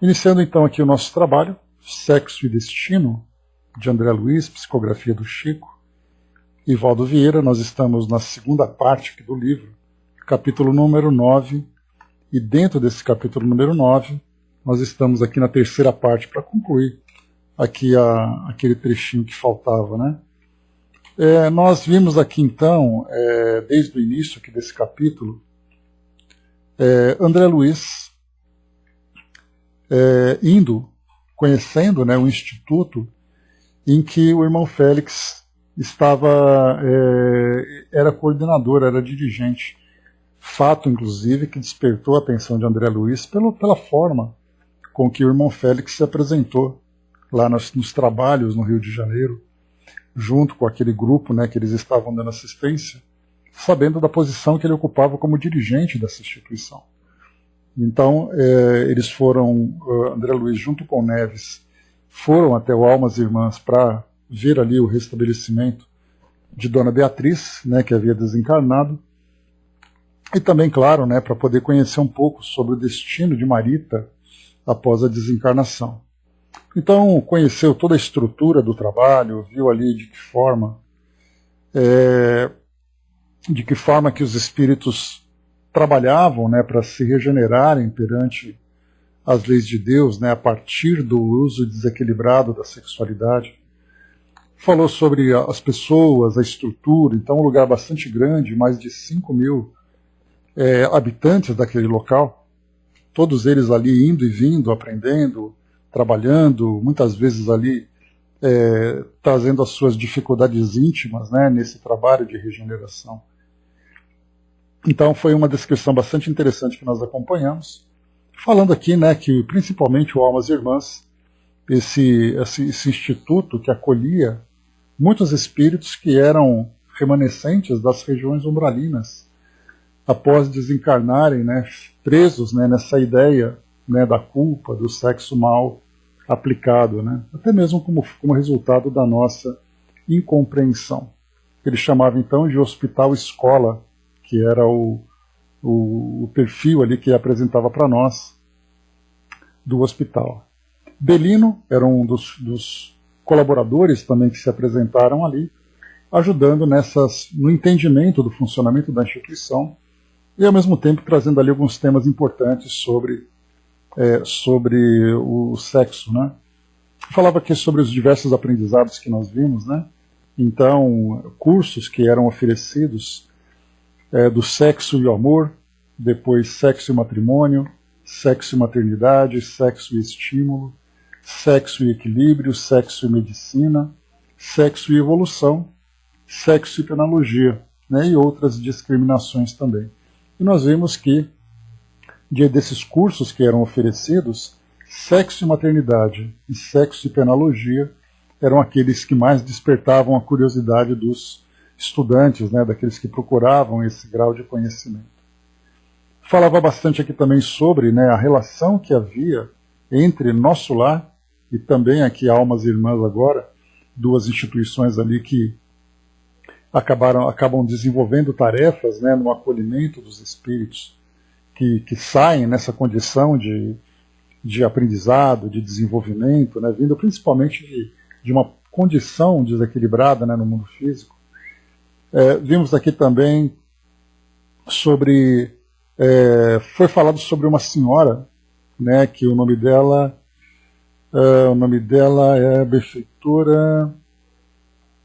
Iniciando então aqui o nosso trabalho, Sexo e Destino, de André Luiz, psicografia do Chico e Valdo Vieira. Nós estamos na segunda parte aqui do livro, capítulo número 9, e dentro desse capítulo número 9, nós estamos aqui na terceira parte para concluir aqui aquele trechinho que faltava, né? Nós vimos aqui então, desde o início aqui desse capítulo, André Luiz conhecendo, né, o instituto em que o irmão Félix era coordenador, era dirigente. Fato, inclusive, que despertou a atenção de André Luiz pela forma com que o irmão Félix se apresentou lá nos trabalhos no Rio de Janeiro, junto com aquele grupo, né, que eles estavam dando assistência, sabendo da posição que ele ocupava como dirigente dessa instituição. Então, eles foram, André Luiz junto com Neves, foram até o Almas Irmãs para ver ali o restabelecimento de Dona Beatriz, né, que havia desencarnado, e também, claro, né, para poder conhecer um pouco sobre o destino de Marita após a desencarnação. Então, conheceu toda a estrutura do trabalho, viu ali de que forma que os espíritos trabalhavam, né, para se regenerarem perante as leis de Deus, né, a partir do uso desequilibrado da sexualidade. Falou sobre as pessoas, a estrutura, então um lugar bastante grande, mais de 5.000 habitantes daquele local, todos eles ali indo e vindo, aprendendo, trabalhando, muitas vezes ali trazendo as suas dificuldades íntimas, né, nesse trabalho de regeneração. Então foi uma descrição bastante interessante que nós acompanhamos, falando aqui, né, que principalmente o Almas Irmãs, esse instituto que acolhia muitos espíritos que eram remanescentes das regiões umbralinas, após desencarnarem, né, presos, né, nessa ideia, né, da culpa, do sexo mal aplicado, né, até mesmo como resultado da nossa incompreensão. Ele chamava então de hospital-escola, que era o perfil ali que apresentava para nós do hospital. Belino era um dos colaboradores também que se apresentaram ali, ajudando no entendimento do funcionamento da instituição e, ao mesmo tempo, trazendo ali alguns temas importantes sobre o sexo, né? Falava aqui sobre os diversos aprendizados que nós vimos, né? Então, cursos que eram oferecidos do sexo e o amor, depois sexo e matrimônio, sexo e maternidade, sexo e estímulo, sexo e equilíbrio, sexo e medicina, sexo e evolução, sexo e penologia, né, e outras discriminações também. E nós vimos que, desses cursos que eram oferecidos, sexo e maternidade e sexo e penologia eram aqueles que mais despertavam a curiosidade dos estudantes, né, daqueles que procuravam esse grau de conhecimento. Falava bastante aqui também sobre, né, a relação que havia entre Nosso Lar e também aqui Almas Irmãs agora, duas instituições ali que acabam desenvolvendo tarefas, né, no acolhimento dos espíritos que saem nessa condição de aprendizado, de desenvolvimento, né, vindo principalmente de uma condição desequilibrada, né, no mundo físico. Vimos aqui também foi falado sobre uma senhora, né, que o nome dela é benfeitora,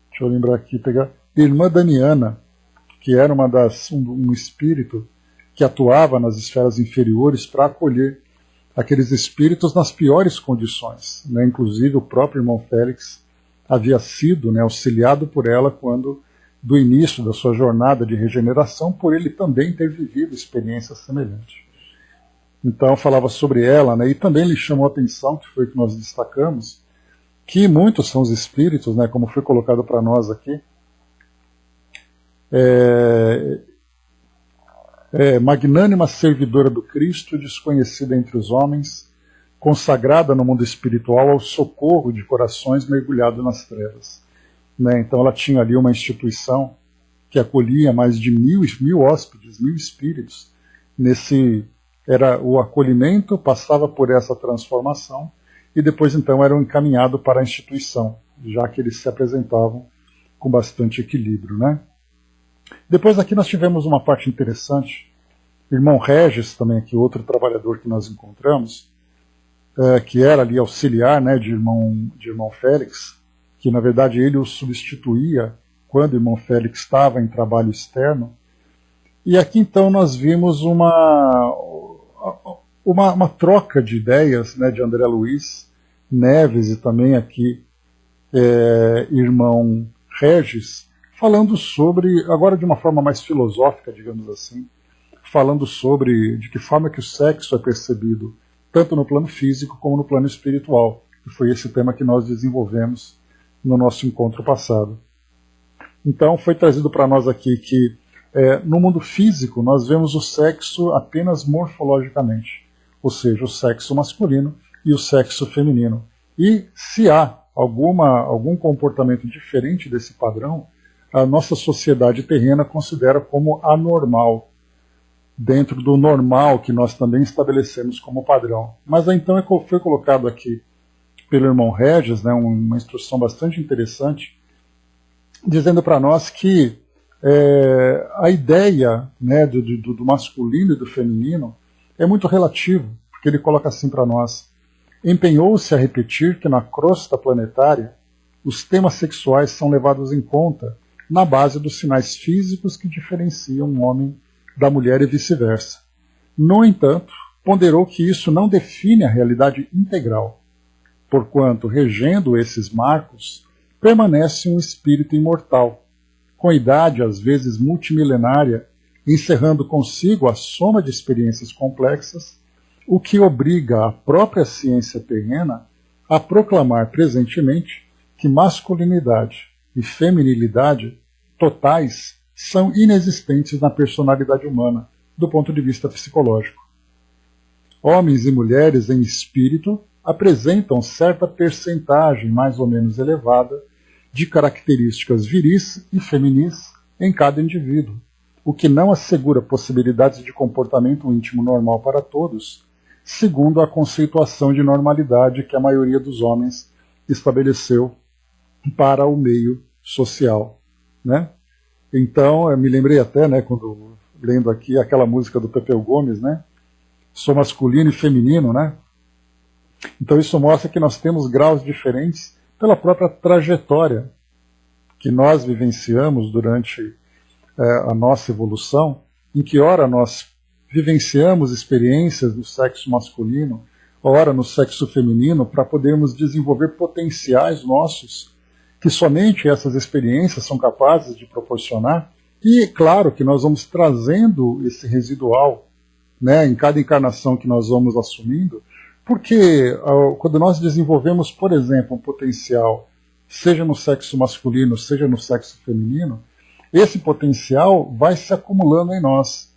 deixa eu lembrar aqui, Irmã Damiana, que era um espírito que atuava nas esferas inferiores para acolher aqueles espíritos nas piores condições, né, inclusive o próprio irmão Félix havia sido, né, auxiliado por ela do início da sua jornada de regeneração, por ele também ter vivido experiência semelhante. Então falava sobre ela, né, e também lhe chamou a atenção, que foi o que nós destacamos, que muitos são os espíritos, né, como foi colocado para nós aqui, magnânima servidora do Cristo, desconhecida entre os homens, consagrada no mundo espiritual ao socorro de corações mergulhados nas trevas. Né? Então ela tinha ali uma instituição que acolhia mais de 1.000 hóspedes, 1.000 espíritos, nesse Era o acolhimento, passava por essa transformação e depois então eram encaminhados para a instituição, já que eles se apresentavam com bastante equilíbrio, né? Depois aqui nós tivemos uma parte interessante. Irmão Regis, também aqui, outro trabalhador que nós encontramos, que era ali auxiliar, né, de irmão Félix, que na verdade ele o substituía quando o irmão Félix estava em trabalho externo. E aqui então nós vimos uma troca de ideias, né, de André Luiz Neves e também aqui irmão Regis, falando sobre, agora de uma forma mais filosófica, digamos assim, falando sobre de que forma que o sexo é percebido, tanto no plano físico como no plano espiritual, que foi esse tema que nós desenvolvemos no nosso encontro passado. Então foi trazido para nós aqui que no mundo físico nós vemos o sexo apenas morfologicamente, ou seja, o sexo masculino e o sexo feminino. E se há algum comportamento diferente desse padrão, a nossa sociedade terrena considera como anormal, dentro do normal que nós também estabelecemos como padrão. Mas então foi colocado aqui pelo irmão Regis, né, uma instrução bastante interessante, dizendo para nós que a ideia, né, do masculino e do feminino é muito relativo, porque ele coloca assim para nós: empenhou-se a repetir que na crosta planetária os temas sexuais são levados em conta na base dos sinais físicos que diferenciam um homem da mulher e vice-versa. No entanto, ponderou que isso não define a realidade integral, porquanto, regendo esses marcos, permanece um espírito imortal, com idade às vezes multimilenária, encerrando consigo a soma de experiências complexas, o que obriga a própria ciência terrena a proclamar presentemente que masculinidade e feminilidade totais são inexistentes na personalidade humana, do ponto de vista psicológico. Homens e mulheres em espírito apresentam certa percentagem mais ou menos elevada de características viris e feminis em cada indivíduo, o que não assegura possibilidades de comportamento íntimo normal para todos, segundo a conceituação de normalidade que a maioria dos homens estabeleceu para o meio social, né? Então, eu me lembrei até, né, quando lendo aqui aquela música do Pepeu Gomes, né? Sou masculino e feminino, né? Então isso mostra que nós temos graus diferentes pela própria trajetória que nós vivenciamos durante a nossa evolução, em que ora nós vivenciamos experiências do sexo masculino, ora no sexo feminino, para podermos desenvolver potenciais nossos que somente essas experiências são capazes de proporcionar. E claro que nós vamos trazendo esse residual, né, em cada encarnação que nós vamos assumindo, porque quando nós desenvolvemos, por exemplo, um potencial, seja no sexo masculino, seja no sexo feminino, esse potencial vai se acumulando em nós.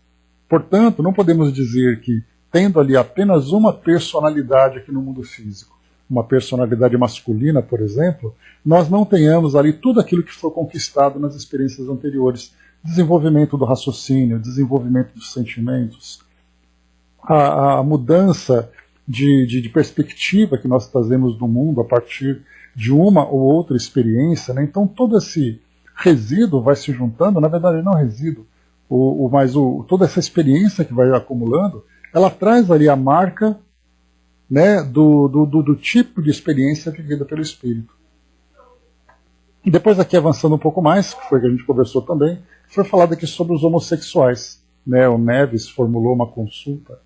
Portanto, não podemos dizer que, tendo ali apenas uma personalidade aqui no mundo físico, uma personalidade masculina, por exemplo, nós não tenhamos ali tudo aquilo que foi conquistado nas experiências anteriores. Desenvolvimento do raciocínio, desenvolvimento dos sentimentos, a mudança de perspectiva que nós trazemos do mundo a partir de uma ou outra experiência, né? Então todo esse resíduo vai se juntando, na verdade não resíduo, mas toda essa experiência que vai acumulando, ela traz ali a marca, né, do tipo de experiência vivida pelo espírito. E depois aqui avançando um pouco mais, que foi que a gente conversou também, foi falado aqui sobre os homossexuais, né? O Neves formulou uma consulta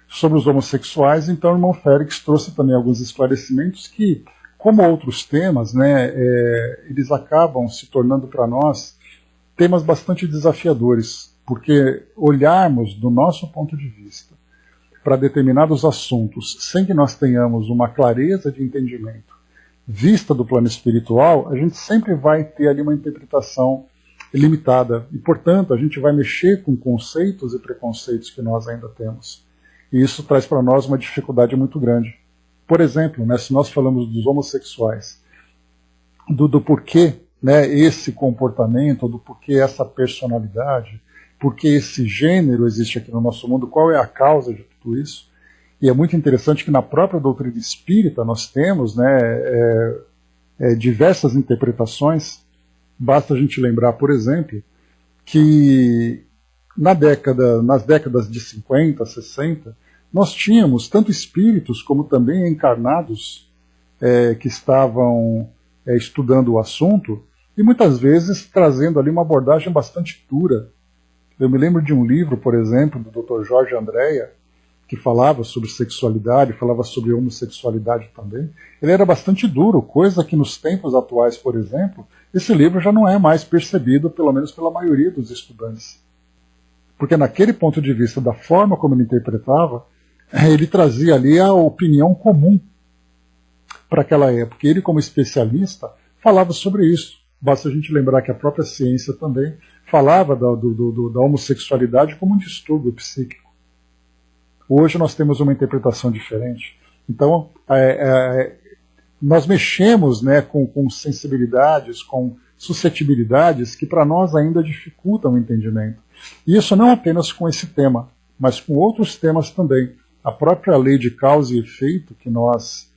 sobre os homossexuais, então o irmão Félix trouxe também alguns esclarecimentos que, como outros temas, né, eles acabam se tornando para nós temas bastante desafiadores, porque olharmos do nosso ponto de vista para determinados assuntos sem que nós tenhamos uma clareza de entendimento vista do plano espiritual, a gente sempre vai ter ali uma interpretação limitada e, portanto, a gente vai mexer com conceitos e preconceitos que nós ainda temos. E isso traz para nós uma dificuldade muito grande. Por exemplo, né, se nós falamos dos homossexuais, do porquê, né, esse comportamento, do porquê essa personalidade, porquê esse gênero existe aqui no nosso mundo, qual é a causa de tudo isso. E é muito interessante que na própria doutrina espírita nós temos, né, diversas interpretações. Basta a gente lembrar, por exemplo, que nas décadas de 50, 60, nós tínhamos tanto espíritos como também encarnados que estavam estudando o assunto e muitas vezes trazendo ali uma abordagem bastante dura. Eu me lembro de um livro, por exemplo, do Dr. Jorge Andréa, que falava sobre sexualidade, falava sobre homossexualidade também. Ele era bastante duro, coisa que nos tempos atuais, por exemplo, esse livro já não é mais percebido, pelo menos pela maioria dos estudantes. Porque naquele ponto de vista, da forma como ele interpretava, ele trazia ali a opinião comum para aquela época. Ele, como especialista, falava sobre isso. Basta a gente lembrar que a própria ciência também falava da homossexualidade como um distúrbio psíquico. Hoje nós temos uma interpretação diferente. Então, nós mexemos, né, com sensibilidades, com suscetibilidades que para nós ainda dificultam o entendimento. E isso não apenas com esse tema, mas com outros temas também. A própria lei de causa e efeito que nós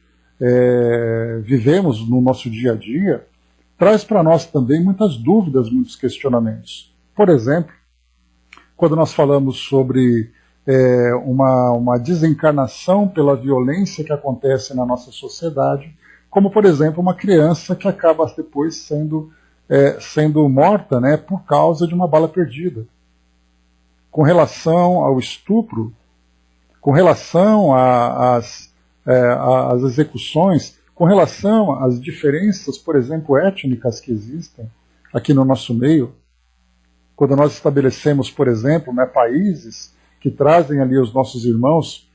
vivemos no nosso dia a dia traz para nós também muitas dúvidas, muitos questionamentos. Por exemplo, quando nós falamos sobre uma desencarnação pela violência que acontece na nossa sociedade, como, por exemplo, uma criança que acaba depois sendo morta, né, por causa de uma bala perdida. Com relação ao estupro, com relação às execuções, com relação às diferenças, por exemplo, étnicas que existem aqui no nosso meio, quando nós estabelecemos, por exemplo, né, países que trazem ali os nossos irmãos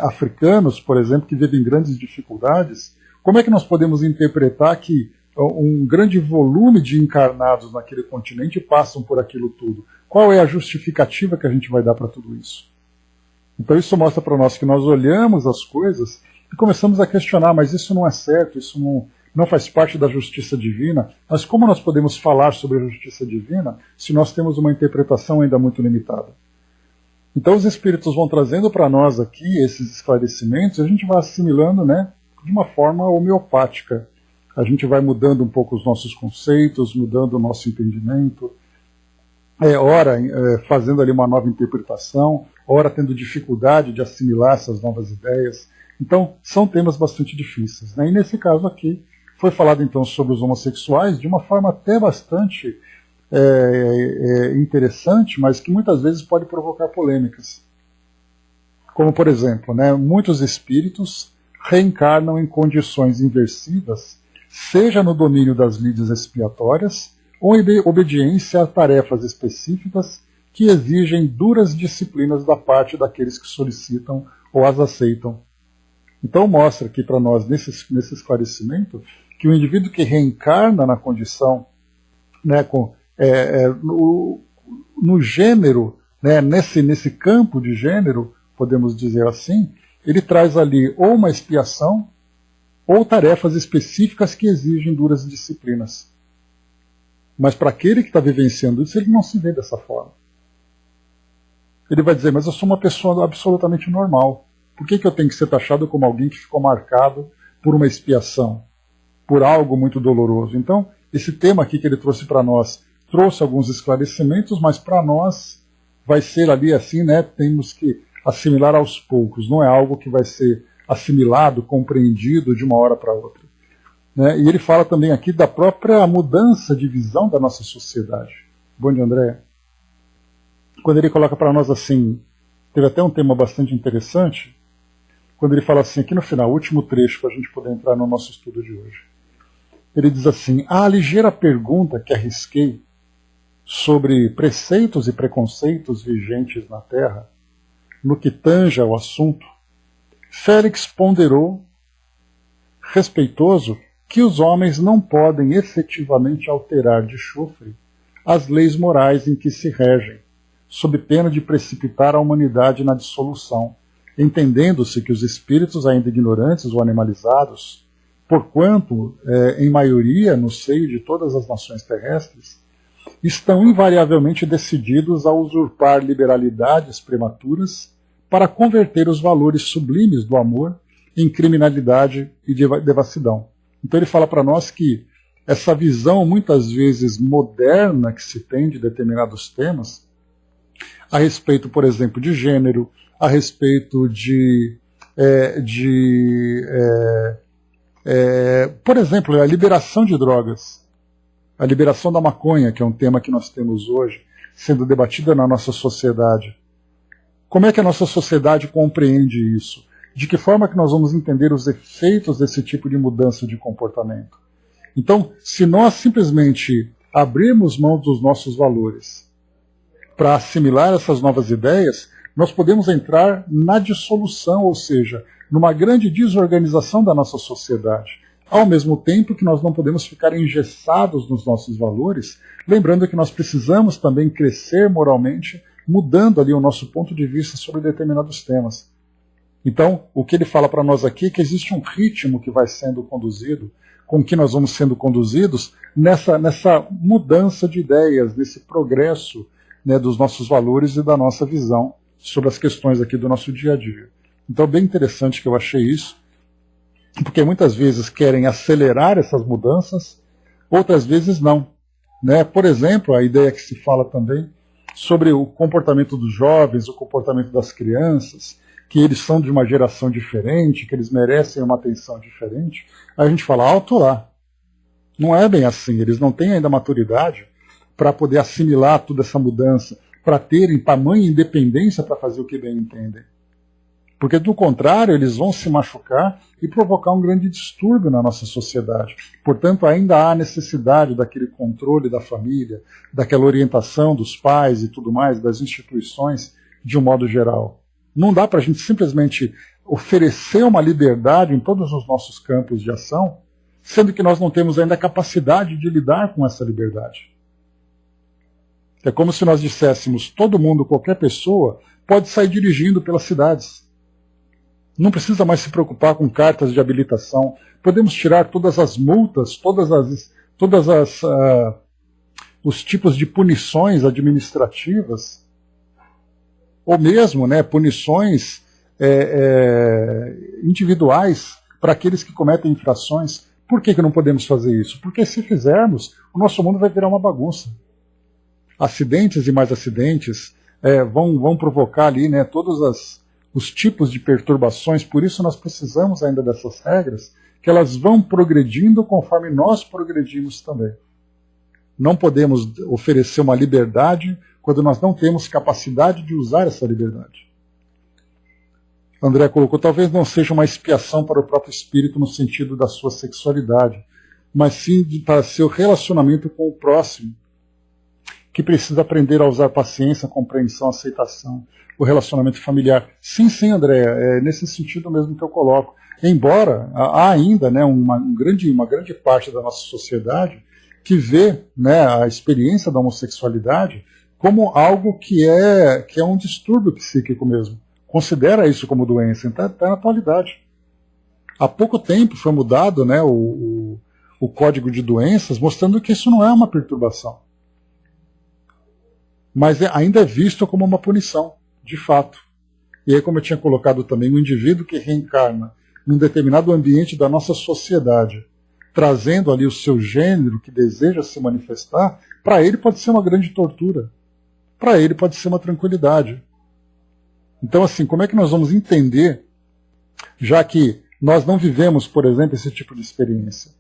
africanos, por exemplo, que vivem grandes dificuldades, como é que nós podemos interpretar que um grande volume de encarnados naquele continente passam por aquilo tudo? Qual é a justificativa que a gente vai dar para tudo isso? Então isso mostra para nós que nós olhamos as coisas e começamos a questionar, mas isso não é certo, isso não faz parte da justiça divina. Mas como nós podemos falar sobre a justiça divina se nós temos uma interpretação ainda muito limitada? Então os espíritos vão trazendo para nós aqui esses esclarecimentos e a gente vai assimilando, né, de uma forma homeopática. A gente vai mudando um pouco os nossos conceitos, mudando o nosso entendimento, ora fazendo ali uma nova interpretação, ora tendo dificuldade de assimilar essas novas ideias. Então são temas bastante difíceis, né? E nesse caso aqui foi falado então sobre os homossexuais de uma forma até bastante interessante, mas que muitas vezes pode provocar polêmicas. Como, por exemplo, né, muitos espíritos reencarnam em condições inversivas, seja no domínio das lides expiatórias ou em obediência a tarefas específicas que exigem duras disciplinas da parte daqueles que solicitam ou as aceitam. Então mostra aqui para nós, nesse esclarecimento, que o indivíduo que reencarna na condição, né, no gênero, né, nesse campo de gênero, podemos dizer assim, ele traz ali ou uma expiação ou tarefas específicas que exigem duras disciplinas. Mas para aquele que está vivenciando isso, ele não se vê dessa forma. Ele vai dizer, mas eu sou uma pessoa absolutamente normal. Por que eu tenho que ser taxado como alguém que ficou marcado por uma expiação, por algo muito doloroso? Então, esse tema aqui que ele trouxe para nós, trouxe alguns esclarecimentos, mas para nós vai ser ali assim, né? Temos que assimilar aos poucos, não é algo que vai ser assimilado, compreendido de uma hora para outra. Né? E ele fala também aqui da própria mudança de visão da nossa sociedade. Bom dia, André. Quando ele coloca para nós assim, teve até um tema bastante interessante, quando ele fala assim, aqui no final, último trecho para a gente poder entrar no nosso estudo de hoje. Ele diz assim, a ligeira pergunta que arrisquei sobre preceitos e preconceitos vigentes na Terra, no que tange ao assunto, Félix ponderou, respeitoso, que os homens não podem efetivamente alterar de chofre as leis morais em que se regem, sob pena de precipitar a humanidade na dissolução, entendendo-se que os espíritos ainda ignorantes ou animalizados, porquanto, em maioria, no seio de todas as nações terrestres, estão invariavelmente decididos a usurpar liberalidades prematuras para converter os valores sublimes do amor em criminalidade e devassidão. Então ele fala para nós que essa visão muitas vezes moderna que se tem de determinados temas, a respeito, por exemplo, de gênero, a respeito por exemplo, a liberação de drogas, a liberação da maconha, que é um tema que nós temos hoje, sendo debatida na nossa sociedade. Como é que a nossa sociedade compreende isso? De que forma que nós vamos entender os efeitos desse tipo de mudança de comportamento? Então, se nós simplesmente abrirmos mão dos nossos valores para assimilar essas novas ideias, nós podemos entrar na dissolução, ou seja, numa grande desorganização da nossa sociedade. Ao mesmo tempo que nós não podemos ficar engessados nos nossos valores, lembrando que nós precisamos também crescer moralmente, mudando ali o nosso ponto de vista sobre determinados temas. Então, o que ele fala para nós aqui é que existe um ritmo que vai sendo conduzido, com que nós vamos sendo conduzidos nessa mudança de ideias, nesse progresso, né, dos nossos valores e da nossa visão sobre as questões aqui do nosso dia a dia. Então, bem interessante que eu achei isso, porque muitas vezes querem acelerar essas mudanças, outras vezes não. Né? Por exemplo, a ideia que se fala também sobre o comportamento dos jovens, o comportamento das crianças, que eles são de uma geração diferente, que eles merecem uma atenção diferente, a gente fala alto lá. Não é bem assim, eles não têm ainda maturidade para poder assimilar toda essa mudança, para terem tamanha independência para fazer o que bem entendem. Porque, do contrário, eles vão se machucar e provocar um grande distúrbio na nossa sociedade. Portanto, ainda há necessidade daquele controle da família, daquela orientação dos pais e tudo mais, das instituições, de um modo geral. Não dá para a gente simplesmente oferecer uma liberdade em todos os nossos campos de ação, sendo que nós não temos ainda a capacidade de lidar com essa liberdade. É como se nós disséssemos, todo mundo, qualquer pessoa, pode sair dirigindo pelas cidades. Não precisa mais se preocupar com cartas de habilitação. Podemos tirar todas as multas, os tipos de punições administrativas, ou mesmo, né, punições individuais para aqueles que cometem infrações. Por que não podemos fazer isso? Porque se fizermos, o nosso mundo vai virar uma bagunça. Acidentes e mais acidentes vão provocar ali, né, todos os tipos de perturbações. Por isso nós precisamos ainda dessas regras, que elas vão progredindo conforme nós progredimos também. Não podemos oferecer uma liberdade quando nós não temos capacidade de usar essa liberdade. André colocou, talvez não seja uma expiação para o próprio espírito no sentido da sua sexualidade, mas sim para seu relacionamento com o próximo, que precisa aprender a usar paciência, compreensão, aceitação, o relacionamento familiar. Sim, André, é nesse sentido mesmo que eu coloco. Embora há ainda, né, uma grande parte da nossa sociedade que vê, né, a experiência da homossexualidade como algo que é um distúrbio psíquico mesmo. Considera isso como doença, então está na atualidade. Há pouco tempo foi mudado, né, o código de doenças, mostrando que isso não é uma perturbação. Mas ainda é visto como uma punição, de fato. E aí, como eu tinha colocado também, o indivíduo que reencarna num determinado ambiente da nossa sociedade, trazendo ali o seu gênero que deseja se manifestar, para ele pode ser uma grande tortura. Para ele pode ser uma tranquilidade. Então, assim, como é que nós vamos entender, já que nós não vivemos, por exemplo, esse tipo de experiência?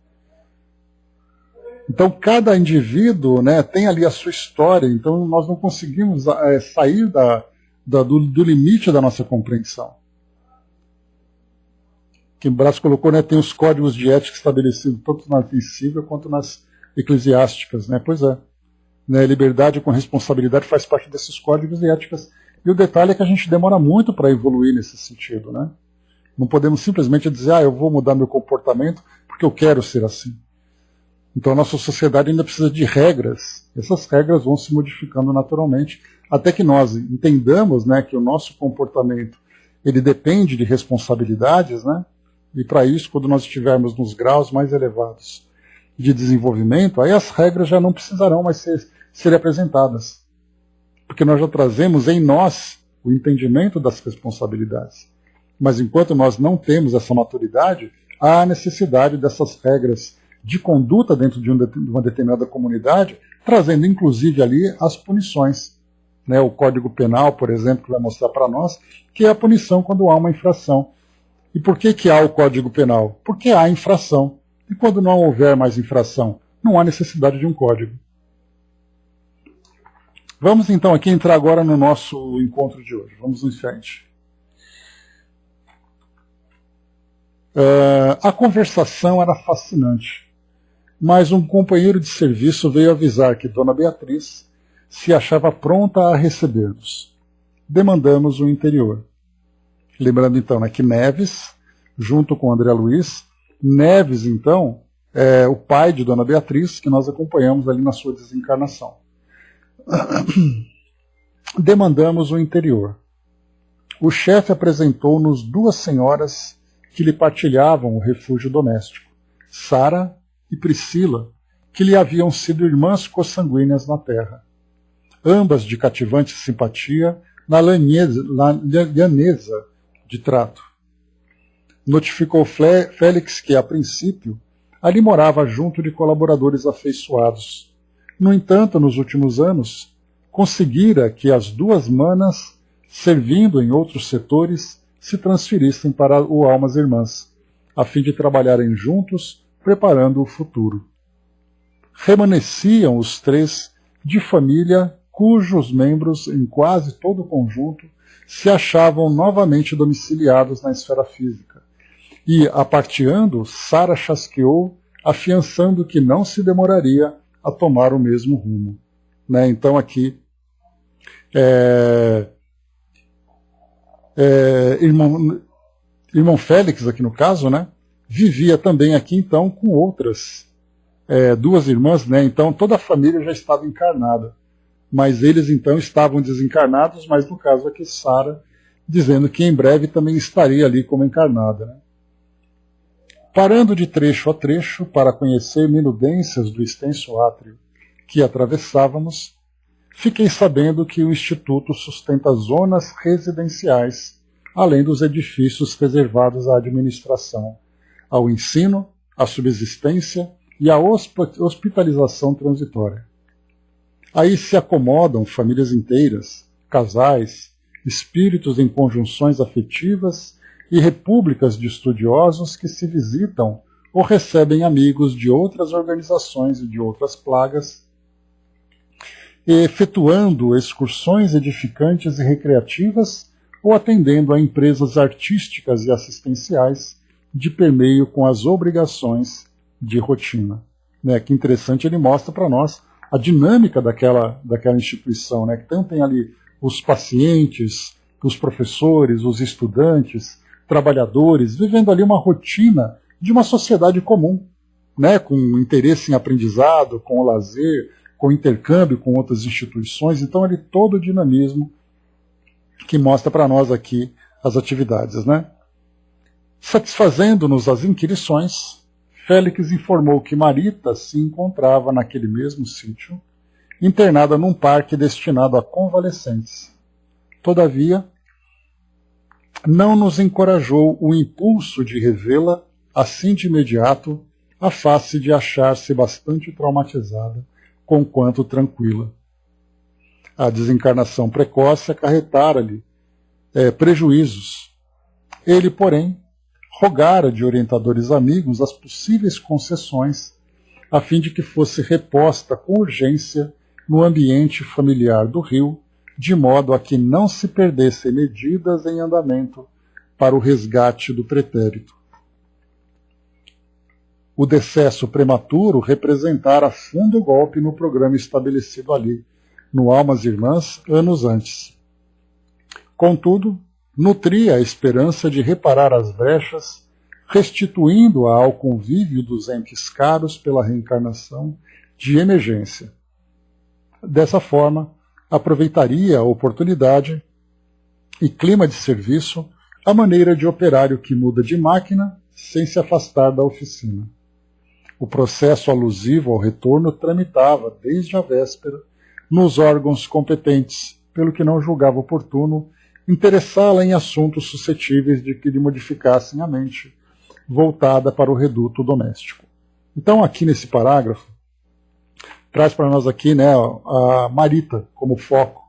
Então, cada indivíduo, né, tem ali a sua história, então nós não conseguimos sair do limite da nossa compreensão. Que o Brás colocou, né, tem os códigos de ética estabelecidos tanto na civil quanto nas eclesiásticas. Né? Pois é. Né, liberdade com responsabilidade faz parte desses códigos de éticas. E o detalhe é que a gente demora muito para evoluir nesse sentido. Né? Não podemos simplesmente dizer, eu vou mudar meu comportamento porque eu quero ser assim. Então a nossa sociedade ainda precisa de regras. Essas regras vão se modificando naturalmente, até que nós entendamos, né, que o nosso comportamento ele depende de responsabilidades, né? E para isso, quando nós estivermos nos graus mais elevados de desenvolvimento, aí as regras já não precisarão mais ser apresentadas. Porque nós já trazemos em nós o entendimento das responsabilidades. Mas enquanto nós não temos essa maturidade, há a necessidade dessas regras de conduta dentro de uma determinada comunidade, trazendo inclusive ali as punições. Né? O Código Penal, por exemplo, que vai mostrar para nós, que é a punição quando há uma infração. E por que há o Código Penal? Porque há infração. E quando não houver mais infração, não há necessidade de um código. Vamos então aqui entrar agora no nosso encontro de hoje. Vamos em frente. A conversação era fascinante, mas um companheiro de serviço veio avisar que Dona Beatriz se achava pronta a receber-nos. Demandamos o interior. Lembrando então, né, que Neves, junto com André Luiz, Neves então é o pai de Dona Beatriz, que nós acompanhamos ali na sua desencarnação. Demandamos o interior. O chefe apresentou-nos duas senhoras que lhe partilhavam o refúgio doméstico, Sara e Priscila, que lhe haviam sido irmãs consanguíneas na terra. Ambas de cativante simpatia, na lhaneza de trato. Notificou Félix que, a princípio, ali morava junto de colaboradores afeiçoados. No entanto, nos últimos anos, conseguira que as duas manas, servindo em outros setores, se transferissem para o Almas Irmãs, a fim de trabalharem juntos, preparando o futuro. Remanesciam os três de família cujos membros, em quase todo o conjunto, se achavam novamente domiciliados na esfera física. E, aparteando, Sara chasqueou, afiançando que não se demoraria a tomar o mesmo rumo. Né? Então aqui, irmão Félix, aqui no caso, né, vivia também aqui então com outras duas irmãs, né? Então toda a família já estava encarnada. Mas eles então estavam desencarnados, mas no caso aqui Sara, dizendo que em breve também estaria ali como encarnada. Né? Parando de trecho a trecho para conhecer minudências do extenso átrio que atravessávamos, fiquei sabendo que o Instituto sustenta zonas residenciais, além dos edifícios reservados à administração, ao ensino, à subsistência e à hospitalização transitória. Aí se acomodam famílias inteiras, casais, espíritos em conjunções afetivas e repúblicas de estudiosos que se visitam ou recebem amigos de outras organizações e de outras plagas, efetuando excursões edificantes e recreativas ou atendendo a empresas artísticas e assistenciais de permeio com as obrigações de rotina. Né? Que interessante, ele mostra para nós a dinâmica daquela instituição, né? Que então tem ali os pacientes, os professores, os estudantes, trabalhadores, vivendo ali uma rotina de uma sociedade comum, né? Com interesse em aprendizado, com o lazer, com intercâmbio com outras instituições. Então, ali todo o dinamismo que mostra para nós aqui as atividades. Né? Satisfazendo-nos as inquirições, Félix informou que Marita se encontrava naquele mesmo sítio, internada num parque destinado a convalescentes. Todavia, não nos encorajou o impulso de revê-la, assim de imediato, a face de achar-se bastante traumatizada, conquanto tranquila. A desencarnação precoce acarretara-lhe prejuízos. Ele, porém, rogara de orientadores amigos as possíveis concessões, a fim de que fosse reposta com urgência no ambiente familiar do Rio, de modo a que não se perdessem medidas em andamento para o resgate do pretérito. O decesso prematuro representara fundo golpe no programa estabelecido ali, no Almas Irmãs, anos antes. Contudo, nutria a esperança de reparar as brechas, restituindo-a ao convívio dos entes caros pela reencarnação de emergência. Dessa forma, aproveitaria a oportunidade e clima de serviço, a maneira de operário que muda de máquina sem se afastar da oficina. O processo alusivo ao retorno tramitava, desde a véspera, nos órgãos competentes, pelo que não julgava oportuno interessá-la em assuntos suscetíveis de que lhe modificassem a mente, voltada para o reduto doméstico. Então, aqui nesse parágrafo, traz para nós aqui, né, a Marita como foco.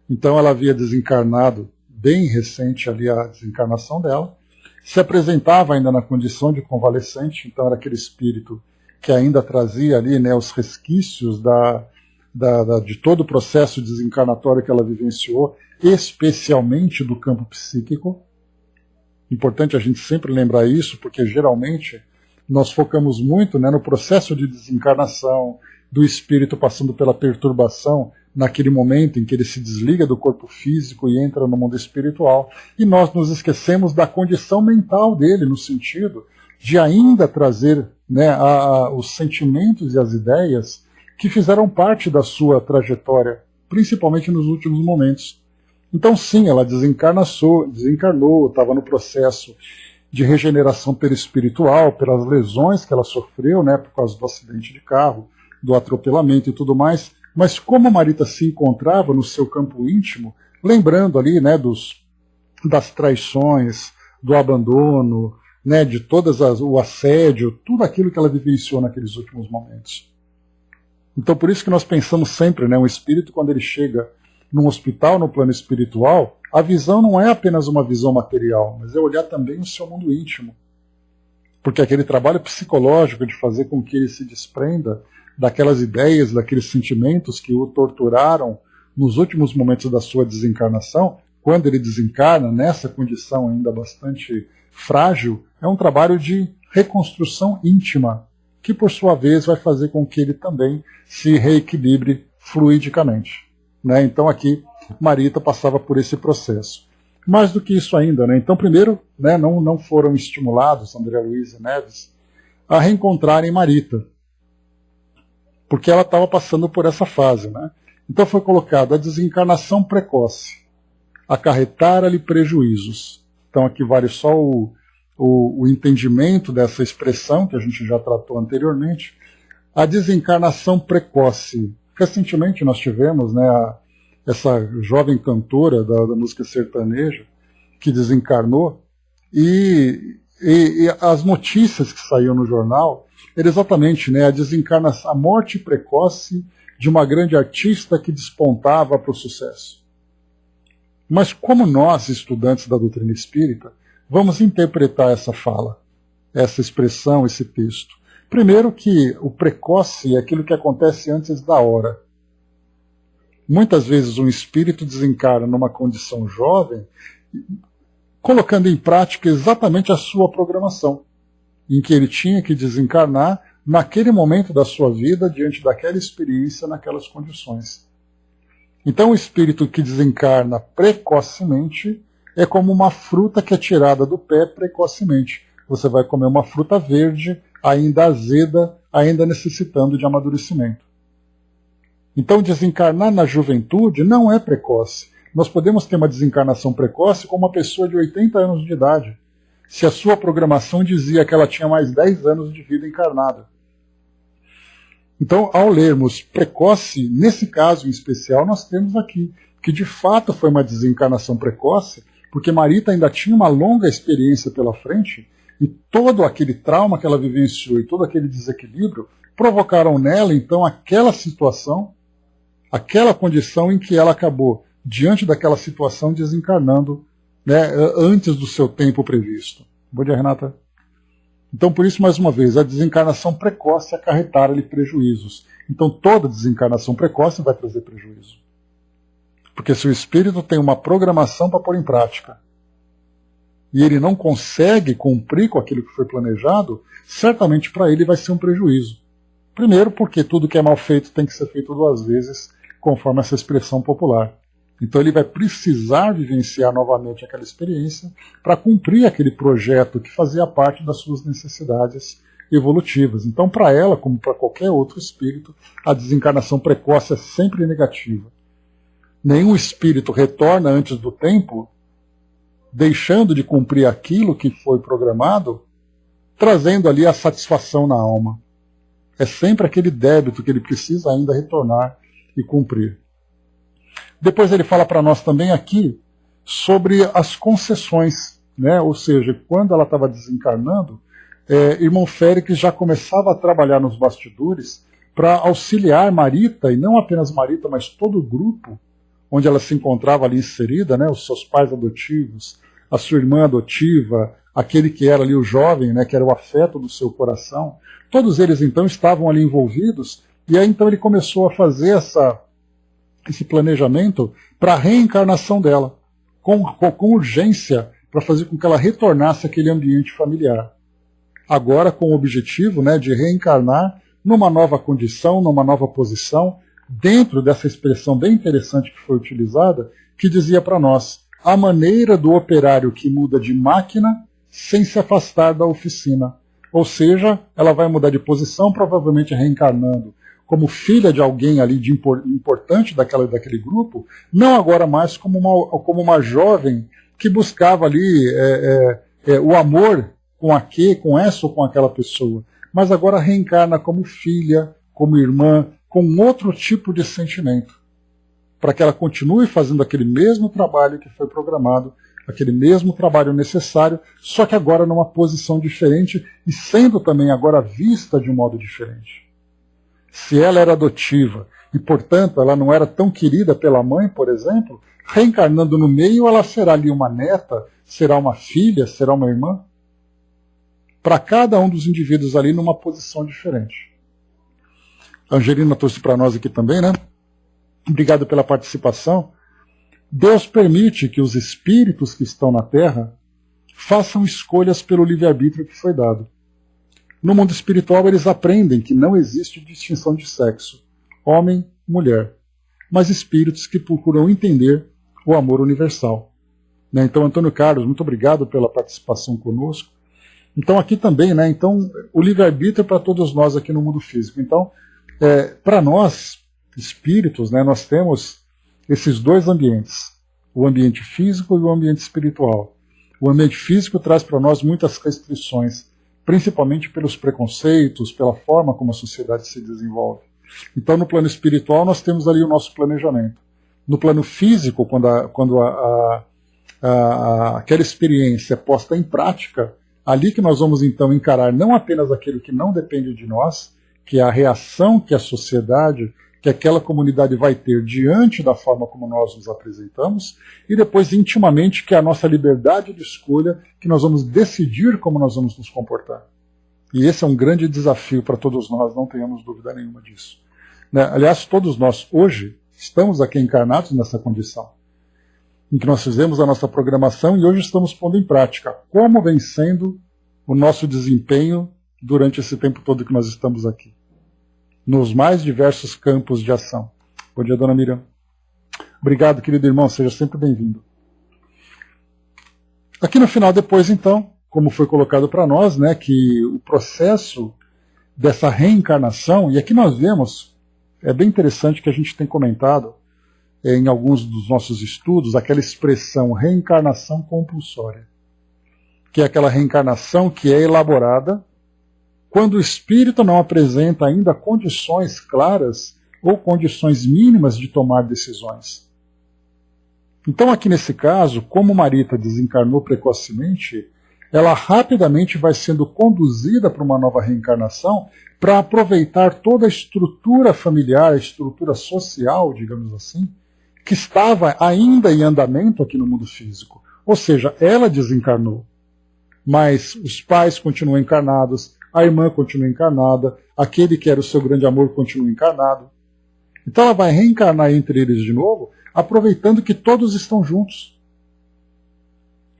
Então, ela havia desencarnado, bem recente ali a desencarnação dela, se apresentava ainda na condição de convalescente, então era aquele espírito que ainda trazia ali, né, os resquícios de todo o processo desencarnatório que ela vivenciou, especialmente do campo psíquico. Importante a gente sempre lembrar isso, porque geralmente nós focamos muito, né, no processo de desencarnação, do espírito passando pela perturbação, naquele momento em que ele se desliga do corpo físico e entra no mundo espiritual, e nós nos esquecemos da condição mental dele, no sentido de ainda trazer, né, os sentimentos e as ideias que fizeram parte da sua trajetória, principalmente nos últimos momentos. Então sim, ela desencarnou, estava no processo de regeneração perispiritual, pelas lesões que ela sofreu, né, por causa do acidente de carro, do atropelamento e tudo mais. Mas como a Marita se encontrava no seu campo íntimo, lembrando ali, né, das traições, do abandono, né, de o assédio, tudo aquilo que ela vivenciou naqueles últimos momentos. Então por isso que nós pensamos sempre, né, um espírito quando ele chega num hospital, no plano espiritual, a visão não é apenas uma visão material, mas é olhar também o seu mundo íntimo. Porque aquele trabalho psicológico de fazer com que ele se desprenda daquelas ideias, daqueles sentimentos que o torturaram nos últimos momentos da sua desencarnação, quando ele desencarna nessa condição ainda bastante frágil, é um trabalho de reconstrução íntima, que por sua vez vai fazer com que ele também se reequilibre fluidicamente. Né? Então aqui Marita passava por esse processo. Mais do que isso ainda, né? Então primeiro, né, não foram estimulados, André Luiz e Neves, a reencontrarem Marita, porque ela estava passando por essa fase. Né? Então foi colocado a desencarnação precoce, acarretar-lhe prejuízos. Então aqui vale só o entendimento dessa expressão, que a gente já tratou anteriormente, a desencarnação precoce. Recentemente nós tivemos, né, essa jovem cantora da música sertaneja que desencarnou, e as notícias que saíram no jornal era exatamente, né, a morte precoce de uma grande artista que despontava para o sucesso. Mas como nós, estudantes da doutrina espírita, vamos interpretar essa fala, essa expressão, esse texto? Primeiro que o precoce é aquilo que acontece antes da hora. Muitas vezes um espírito desencarna numa condição jovem, colocando em prática exatamente a sua programação, em que ele tinha que desencarnar naquele momento da sua vida, diante daquela experiência, naquelas condições. Então o espírito que desencarna precocemente é como uma fruta que é tirada do pé precocemente. Você vai comer uma fruta verde, ainda azeda, ainda necessitando de amadurecimento. Então desencarnar na juventude não é precoce. Nós podemos ter uma desencarnação precoce com uma pessoa de 80 anos de idade, se a sua programação dizia que ela tinha mais 10 anos de vida encarnada. Então, ao lermos precoce, nesse caso em especial, nós temos aqui que de fato foi uma desencarnação precoce, porque Marita ainda tinha uma longa experiência pela frente, e todo aquele trauma que ela vivenciou e todo aquele desequilíbrio provocaram nela, então, aquela situação, aquela condição em que ela acabou, diante daquela situação, desencarnando, né, antes do seu tempo previsto. Bom dia, Renata. Então, por isso, mais uma vez, a desencarnação precoce acarretar-lhe prejuízos. Então, toda desencarnação precoce vai trazer prejuízo. Porque se o espírito tem uma programação para pôr em prática, e ele não consegue cumprir com aquilo que foi planejado, certamente para ele vai ser um prejuízo. Primeiro, porque tudo que é mal feito tem que ser feito 2 vezes, conforme essa expressão popular. Então ele vai precisar vivenciar novamente aquela experiência para cumprir aquele projeto que fazia parte das suas necessidades evolutivas. Então, para ela, como para qualquer outro espírito, a desencarnação precoce é sempre negativa. Nenhum espírito retorna antes do tempo, deixando de cumprir aquilo que foi programado, trazendo ali a satisfação na alma. É sempre aquele débito que ele precisa ainda retornar e cumprir. Depois ele fala para nós também aqui sobre as concessões, né? Ou seja, quando ela estava desencarnando, irmão Félix já começava a trabalhar nos bastidores para auxiliar Marita, e não apenas Marita, mas todo o grupo onde ela se encontrava ali inserida, né? Os seus pais adotivos, a sua irmã adotiva, aquele que era ali o jovem, né? Que era o afeto do seu coração. Todos eles então estavam ali envolvidos, e aí então ele começou a fazer esse planejamento para a reencarnação dela, com urgência, para fazer com que ela retornasse àquele ambiente familiar. Agora com o objetivo, né, de reencarnar numa nova condição, numa nova posição, dentro dessa expressão bem interessante que foi utilizada, que dizia para nós: a maneira do operário que muda de máquina sem se afastar da oficina. Ou seja, ela vai mudar de posição, provavelmente reencarnando como filha de alguém ali importante daquele grupo, não agora mais como uma jovem que buscava ali o amor com essa ou com aquela pessoa, mas agora reencarna como filha, como irmã, com outro tipo de sentimento, para que ela continue fazendo aquele mesmo trabalho que foi programado, aquele mesmo trabalho necessário, só que agora numa posição diferente e sendo também agora vista de um modo diferente. Se ela era adotiva e, portanto, ela não era tão querida pela mãe, por exemplo, reencarnando no meio, ela será ali uma neta, será uma filha, será uma irmã. Para cada um dos indivíduos ali numa posição diferente. A Angelina trouxe para nós aqui também, né? Obrigado pela participação. Deus permite que os espíritos que estão na Terra façam escolhas pelo livre-arbítrio que foi dado. No mundo espiritual, eles aprendem que não existe distinção de sexo, homem, mulher, mas espíritos que procuram entender o amor universal. Né? Então, Antônio Carlos, muito obrigado pela participação conosco. Então, aqui também, né? Então, o livre-arbítrio para todos nós aqui no mundo físico. Então, para nós, espíritos, né, nós temos esses dois ambientes, o ambiente físico e o ambiente espiritual. O ambiente físico traz para nós muitas restrições, principalmente pelos preconceitos, pela forma como a sociedade se desenvolve. Então, no plano espiritual, nós temos ali o nosso planejamento. No plano físico, quando aquela experiência é posta em prática, ali que nós vamos então encarar não apenas aquilo que não depende de nós, que é a reação que a sociedade, que aquela comunidade vai ter diante da forma como nós nos apresentamos, e depois intimamente que é a nossa liberdade de escolha, que nós vamos decidir como nós vamos nos comportar. E esse é um grande desafio para todos nós, não tenhamos dúvida nenhuma disso. Né? Aliás, todos nós hoje estamos aqui encarnados nessa condição, em que nós fizemos a nossa programação e hoje estamos pondo em prática como vem sendo o nosso desempenho durante esse tempo todo que nós estamos aqui, nos mais diversos campos de ação. Bom dia, dona Miriam. Obrigado, querido irmão, seja sempre bem-vindo. Aqui no final, depois, então, como foi colocado para nós, né, que o processo dessa reencarnação, e aqui nós vemos, é bem interessante que a gente tem comentado em alguns dos nossos estudos, aquela expressão reencarnação compulsória, que é aquela reencarnação que é elaborada quando o espírito não apresenta ainda condições claras ou condições mínimas de tomar decisões. Então, aqui nesse caso, como Marita desencarnou precocemente, ela rapidamente vai sendo conduzida para uma nova reencarnação para aproveitar toda a estrutura familiar, a estrutura social, digamos assim, que estava ainda em andamento aqui no mundo físico. Ou seja, ela desencarnou, mas os pais continuam encarnados, a irmã continua encarnada, aquele que era o seu grande amor continua encarnado. Então ela vai reencarnar entre eles de novo, aproveitando que todos estão juntos.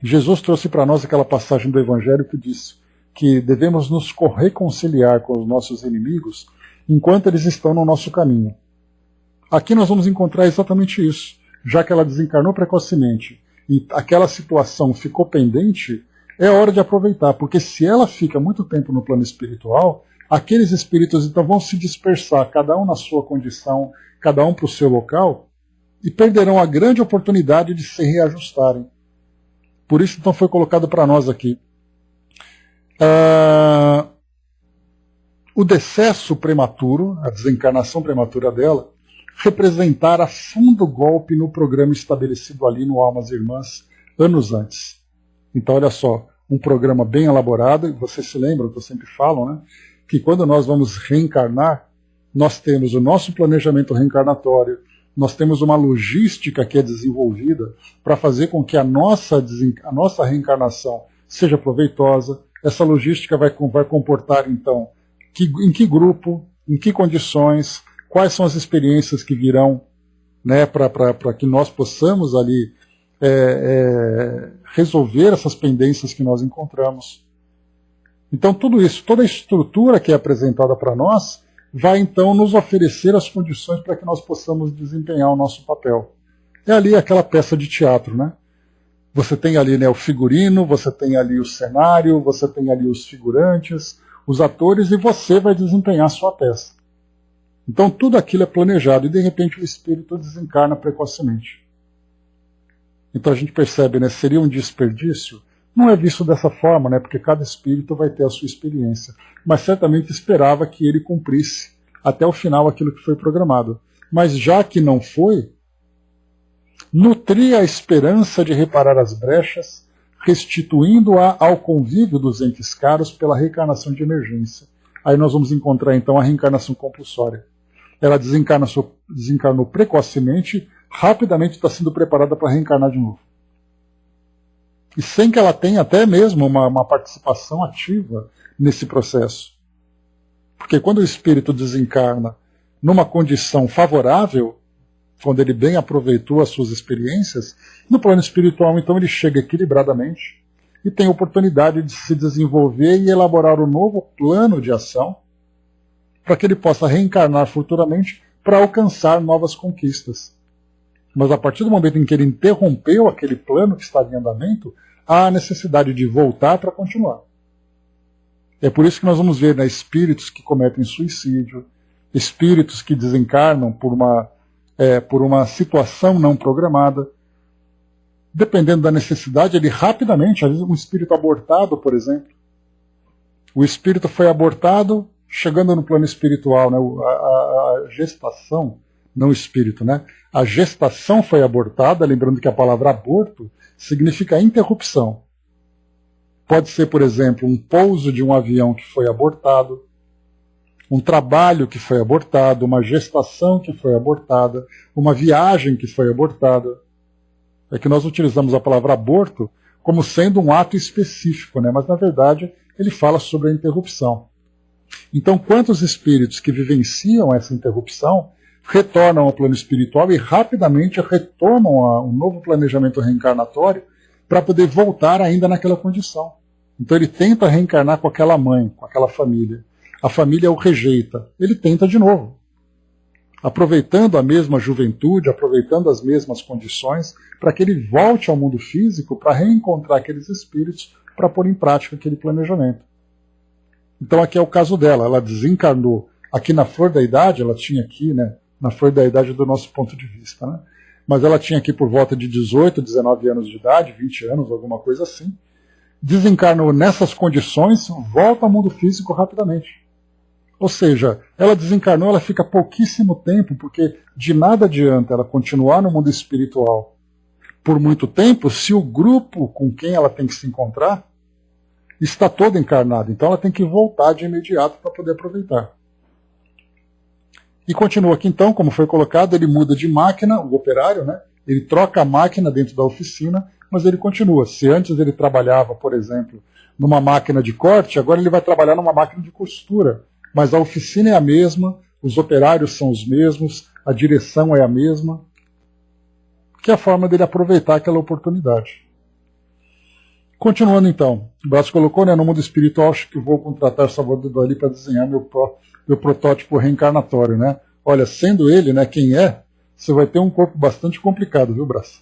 Jesus trouxe para nós aquela passagem do Evangelho que diz que devemos nos reconciliar com os nossos inimigos enquanto eles estão no nosso caminho. Aqui nós vamos encontrar exatamente isso. Já que ela desencarnou precocemente e aquela situação ficou pendente, é hora de aproveitar, porque se ela fica muito tempo no plano espiritual, aqueles espíritos então vão se dispersar, cada um na sua condição, cada um para o seu local, e perderão a grande oportunidade de se reajustarem. Por isso então foi colocado para nós aqui. O decesso prematuro, a desencarnação prematura dela, representar a fundo golpe no programa estabelecido ali no Almas Irmãs anos antes. Então, olha só, um programa bem elaborado, e vocês se lembram que eu sempre falo, né, que quando nós vamos reencarnar, nós temos o nosso planejamento reencarnatório, nós temos uma logística que é desenvolvida para fazer com que a nossa reencarnação seja proveitosa. Essa logística vai comportar, então, em que grupo, em que condições, quais são as experiências que virão, né, para que nós possamos ali resolver essas pendências que nós encontramos. Então tudo isso, toda a estrutura que é apresentada para nós, vai então nos oferecer as condições para que nós possamos desempenhar o nosso papel. É ali aquela peça de teatro, né? Você tem ali, né, o figurino, você tem ali o cenário, você tem ali os figurantes, os atores, e você vai desempenhar a sua peça. Então tudo aquilo é planejado e de repente o espírito desencarna precocemente. Então a gente percebe, né, seria um desperdício? Não é visto dessa forma, né, porque cada espírito vai ter a sua experiência, mas certamente esperava que ele cumprisse até o final aquilo que foi programado. Mas já que não foi, nutria a esperança de reparar as brechas, restituindo-a ao convívio dos entes caros pela reencarnação de emergência. Aí nós vamos encontrar então a reencarnação compulsória. Ela desencarnou precocemente, rapidamente está sendo preparada para reencarnar de novo. E sem que ela tenha até mesmo uma participação ativa nesse processo. Porque quando o espírito desencarna numa condição favorável, quando ele bem aproveitou as suas experiências, no plano espiritual, então, ele chega equilibradamente e tem a oportunidade de se desenvolver e elaborar um novo plano de ação para que ele possa reencarnar futuramente para alcançar novas conquistas. Mas a partir do momento em que ele interrompeu aquele plano que estava em andamento, há a necessidade de voltar para continuar. É por isso que nós vamos ver, né, espíritos que cometem suicídio, espíritos que desencarnam por uma situação não programada. Dependendo da necessidade, ele rapidamente, às vezes um espírito abortado, por exemplo. O espírito foi abortado, chegando no plano espiritual, né, a gestação, não o espírito, né? A gestação foi abortada, lembrando que a palavra aborto significa interrupção. Pode ser, por exemplo, um pouso de um avião que foi abortado, um trabalho que foi abortado, uma gestação que foi abortada, uma viagem que foi abortada. É que nós utilizamos a palavra aborto como sendo um ato específico, né? Mas na verdade ele fala sobre a interrupção. Então, quantos espíritos que vivenciam essa interrupção retornam ao plano espiritual e rapidamente retornam a um novo planejamento reencarnatório para poder voltar ainda naquela condição. Então ele tenta reencarnar com aquela mãe, com aquela família. A família o rejeita. Ele tenta de novo. Aproveitando a mesma juventude, aproveitando as mesmas condições, para que ele volte ao mundo físico para reencontrar aqueles espíritos para pôr em prática aquele planejamento. Então aqui é o caso dela. Ela desencarnou aqui na flor da idade, ela tinha aqui, né, na flor da idade do nosso ponto de vista, né? Mas ela tinha aqui por volta de 18, 19 anos de idade, 20 anos, alguma coisa assim. Desencarnou nessas condições, volta ao mundo físico rapidamente. Ou seja, ela desencarnou, ela fica pouquíssimo tempo, porque de nada adianta ela continuar no mundo espiritual por muito tempo se o grupo com quem ela tem que se encontrar está todo encarnado. Então ela tem que voltar de imediato para poder aproveitar. E continua aqui então, como foi colocado, ele muda de máquina, o operário, né? Ele troca a máquina dentro da oficina, mas ele continua. Se antes ele trabalhava, por exemplo, numa máquina de corte, agora ele vai trabalhar numa máquina de costura. Mas a oficina é a mesma, os operários são os mesmos, a direção é a mesma, que é a forma dele aproveitar aquela oportunidade. Continuando então, o Braço colocou, né, no mundo espiritual, acho que vou contratar Salvador Dali para desenhar meu protótipo reencarnatório, né? Olha, sendo ele, né, quem é, você vai ter um corpo bastante complicado, viu, Braço?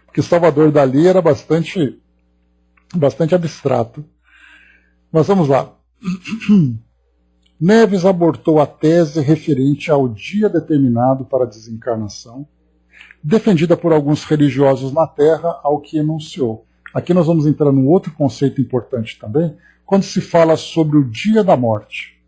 Porque Salvador Dali era bastante abstrato. Mas vamos lá. Neves abortou a tese referente ao dia determinado para a desencarnação, defendida por alguns religiosos na Terra, ao que enunciou. Aqui nós vamos entrar num outro conceito importante também, quando se fala sobre o dia da morte.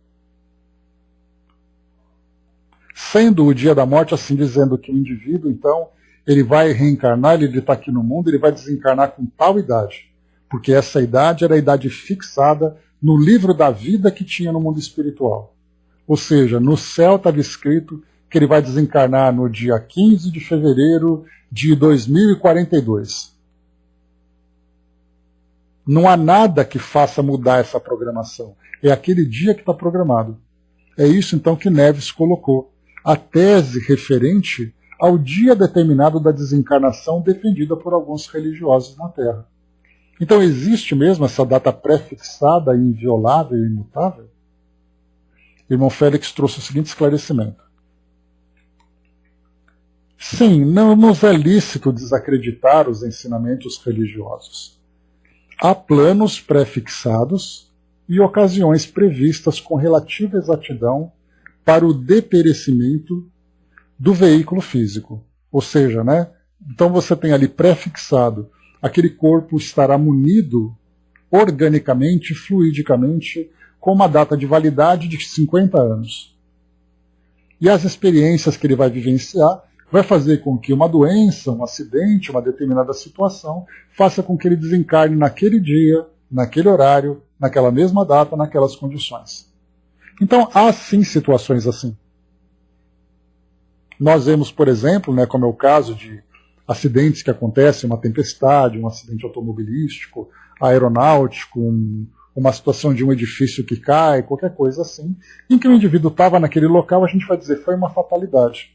Sendo o dia da morte assim, dizendo que o indivíduo, então, ele vai reencarnar, ele está aqui no mundo, ele vai desencarnar com tal idade, porque essa idade era a idade fixada no livro da vida que tinha no mundo espiritual. Ou seja, no céu estava escrito que ele vai desencarnar no dia 15 de fevereiro de 2042. Não há nada que faça mudar essa programação. É aquele dia que está programado. É isso então que Neves colocou. A tese referente ao dia determinado da desencarnação defendida por alguns religiosos na Terra. Então existe mesmo essa data pré-fixada, inviolável e imutável? O irmão Félix trouxe o seguinte esclarecimento. Sim, não nos é lícito desacreditar os ensinamentos religiosos. Há planos pré-fixados e ocasiões previstas com relativa exatidão para o deperecimento do veículo físico. Ou seja, né? Então você tem ali pré-fixado, aquele corpo estará munido organicamente, fluidicamente, com uma data de validade de 50 anos. E as experiências que ele vai vivenciar vai fazer com que uma doença, um acidente, uma determinada situação, faça com que ele desencarne naquele dia, naquele horário, naquela mesma data, naquelas condições. Então, há sim situações assim. Nós vemos, por exemplo, né, como é o caso de acidentes que acontecem, uma tempestade, um acidente automobilístico, aeronáutico, uma situação de um edifício que cai, qualquer coisa assim, em que o indivíduo estava naquele local, a gente vai dizer foi uma fatalidade.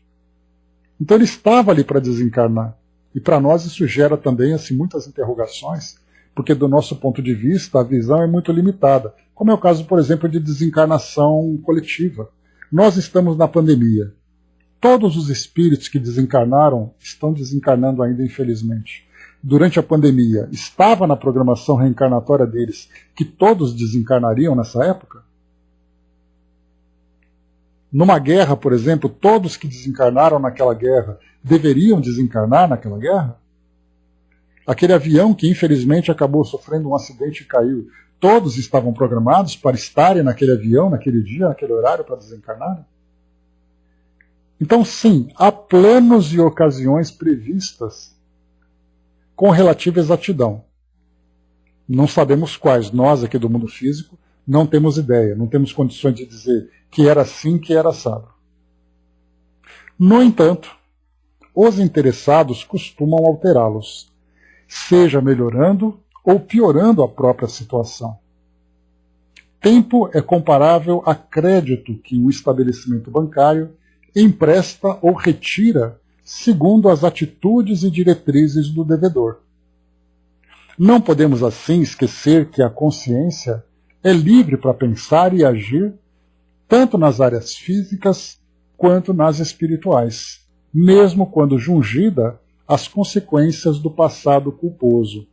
Então ele estava ali para desencarnar. E para nós isso gera também assim, muitas interrogações, porque do nosso ponto de vista a visão é muito limitada. Como é o caso, por exemplo, de desencarnação coletiva. Nós estamos na pandemia. Todos os espíritos que desencarnaram estão desencarnando ainda, infelizmente. Durante a pandemia, estava na programação reencarnatória deles que todos desencarnariam nessa época? Numa guerra, por exemplo, todos que desencarnaram naquela guerra deveriam desencarnar naquela guerra? Aquele avião que infelizmente acabou sofrendo um acidente e caiu, todos estavam programados para estarem naquele avião, naquele dia, naquele horário, para desencarnar? Então, sim, há planos e ocasiões previstas com relativa exatidão. Não sabemos quais. Nós, aqui do mundo físico, não temos ideia, não temos condições de dizer que era assim, que era assado. No entanto, os interessados costumam alterá-los, seja melhorando ou piorando a própria situação. Tempo é comparável a crédito que um estabelecimento bancário empresta ou retira segundo as atitudes e diretrizes do devedor. Não podemos assim esquecer que a consciência é livre para pensar e agir tanto nas áreas físicas quanto nas espirituais, mesmo quando jungida às consequências do passado culposo.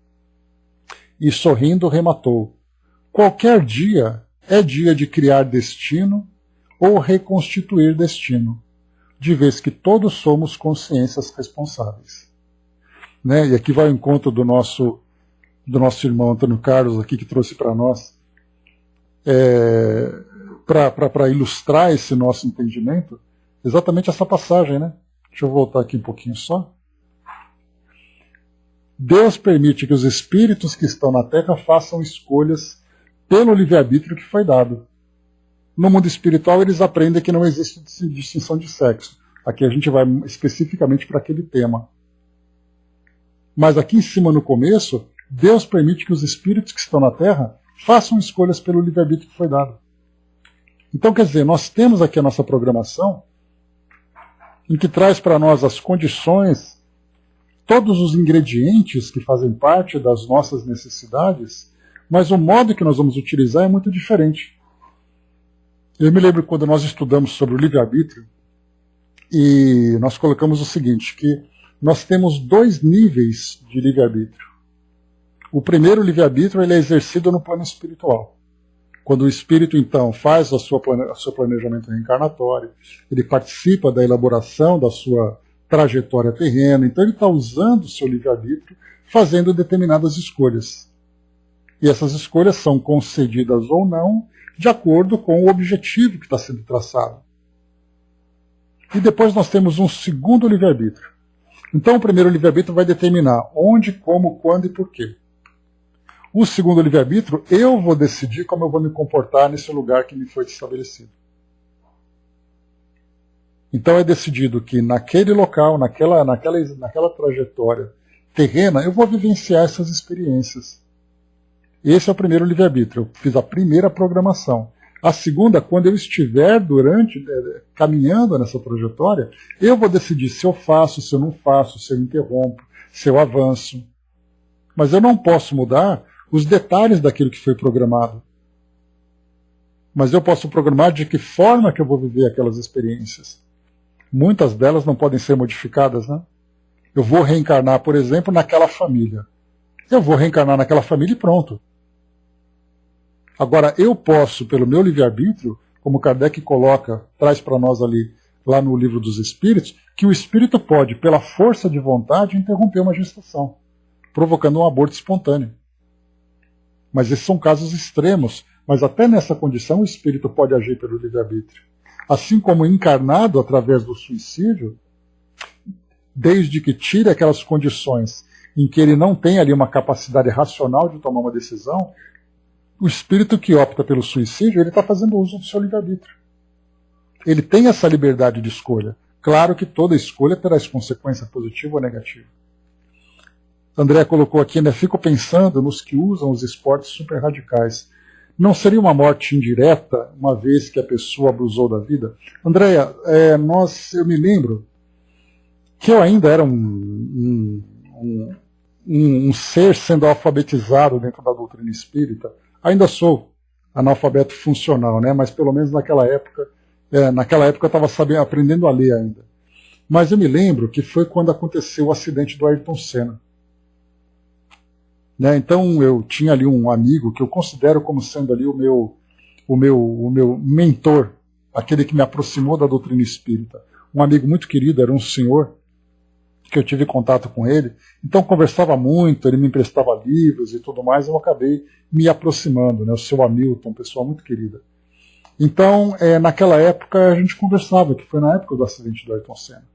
E sorrindo rematou: qualquer dia é dia de criar destino ou reconstituir destino, de vez que todos somos consciências responsáveis. Né? E aqui vai ao encontro do nosso irmão Antônio Carlos, aqui, que trouxe para nós, para ilustrar esse nosso entendimento, exatamente essa passagem. Né? Deixa eu voltar aqui um pouquinho só. Deus permite que os espíritos que estão na Terra façam escolhas pelo livre-arbítrio que foi dado. No mundo espiritual eles aprendem que não existe distinção de sexo. Aqui a gente vai especificamente para aquele tema. Mas aqui em cima, no começo, Deus permite que os espíritos que estão na Terra façam escolhas pelo livre-arbítrio que foi dado. Então, quer dizer, nós temos aqui a nossa programação, em que traz para nós as condições, todos os ingredientes que fazem parte das nossas necessidades, mas o modo que nós vamos utilizar é muito diferente. Eu me lembro quando nós estudamos sobre o livre-arbítrio, e nós colocamos o seguinte, que nós temos 2 níveis de livre-arbítrio. O primeiro livre-arbítrio ele é exercido no plano espiritual. Quando o espírito, então, faz o seu planejamento reencarnatório, ele participa da elaboração da sua trajetória terrena, então ele está usando o seu livre-arbítrio, fazendo determinadas escolhas. E essas escolhas são concedidas ou não, de acordo com o objetivo que está sendo traçado. E depois nós temos um segundo livre-arbítrio. Então o primeiro livre-arbítrio vai determinar onde, como, quando e por quê. O segundo livre-arbítrio, eu vou decidir como eu vou me comportar nesse lugar que me foi estabelecido. Então é decidido que naquele local, naquela trajetória terrena, eu vou vivenciar essas experiências. Esse é o primeiro livre-arbítrio. Eu fiz a primeira programação. A segunda, quando eu estiver caminhando nessa trajetória, eu vou decidir se eu faço, se eu não faço, se eu interrompo, se eu avanço. Mas eu não posso mudar os detalhes daquilo que foi programado. Mas eu posso programar de que forma que eu vou viver aquelas experiências. Muitas delas não podem ser modificadas, né? Eu vou reencarnar, por exemplo, naquela família. Eu vou reencarnar naquela família e pronto. Agora, eu posso, pelo meu livre-arbítrio, como Kardec traz para nós lá no Livro dos Espíritos, que o espírito pode, pela força de vontade, interromper uma gestação, provocando um aborto espontâneo. Mas esses são casos extremos, mas até nessa condição o espírito pode agir pelo livre-arbítrio. Assim como encarnado através do suicídio, desde que tire aquelas condições em que ele não tem ali uma capacidade racional de tomar uma decisão, o espírito que opta pelo suicídio, ele está fazendo uso do seu livre-arbítrio. Ele tem essa liberdade de escolha. Claro que toda escolha terá essa consequência positiva ou negativa. André colocou aqui, né, fico pensando nos que usam os esportes super radicais. Não seria uma morte indireta, uma vez que a pessoa abusou da vida? Andréia, eu me lembro que eu ainda era um ser sendo alfabetizado dentro da doutrina espírita. Ainda sou analfabeto funcional, né? Mas pelo menos naquela época eu estava aprendendo a ler ainda. Mas eu me lembro que foi quando aconteceu o acidente do Ayrton Senna. Né? Então eu tinha ali um amigo que eu considero como sendo ali o meu mentor, aquele que me aproximou da doutrina espírita. Um amigo muito querido, era um senhor, que eu tive contato com ele, então conversava muito, ele me emprestava livros e tudo mais, eu acabei me aproximando, né? O seu Hamilton, pessoa muito querida. Então, naquela época a gente conversava, que foi na época do acidente do Ayrton Senna.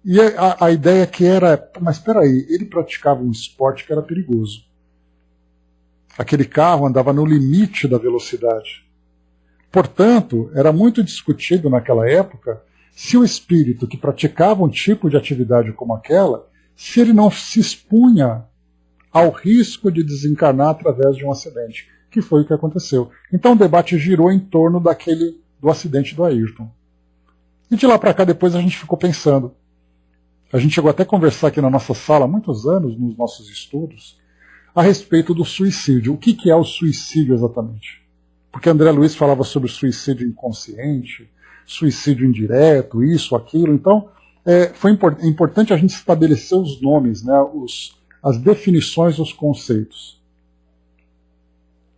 E a ideia que era, mas espera aí, ele praticava um esporte que era perigoso. Aquele carro andava no limite da velocidade. Portanto, era muito discutido naquela época se o espírito que praticava um tipo de atividade como aquela, se ele não se expunha ao risco de desencarnar através de um acidente, que foi o que aconteceu. Então o debate girou em torno do acidente do Ayrton. E de lá para cá depois a gente ficou pensando. A gente chegou até a conversar aqui na nossa sala há muitos anos, nos nossos estudos, a respeito do suicídio. O que é o suicídio exatamente? Porque André Luiz falava sobre suicídio inconsciente, suicídio indireto, isso, aquilo. Então, foi importante a gente estabelecer os nomes, né, as definições, os conceitos.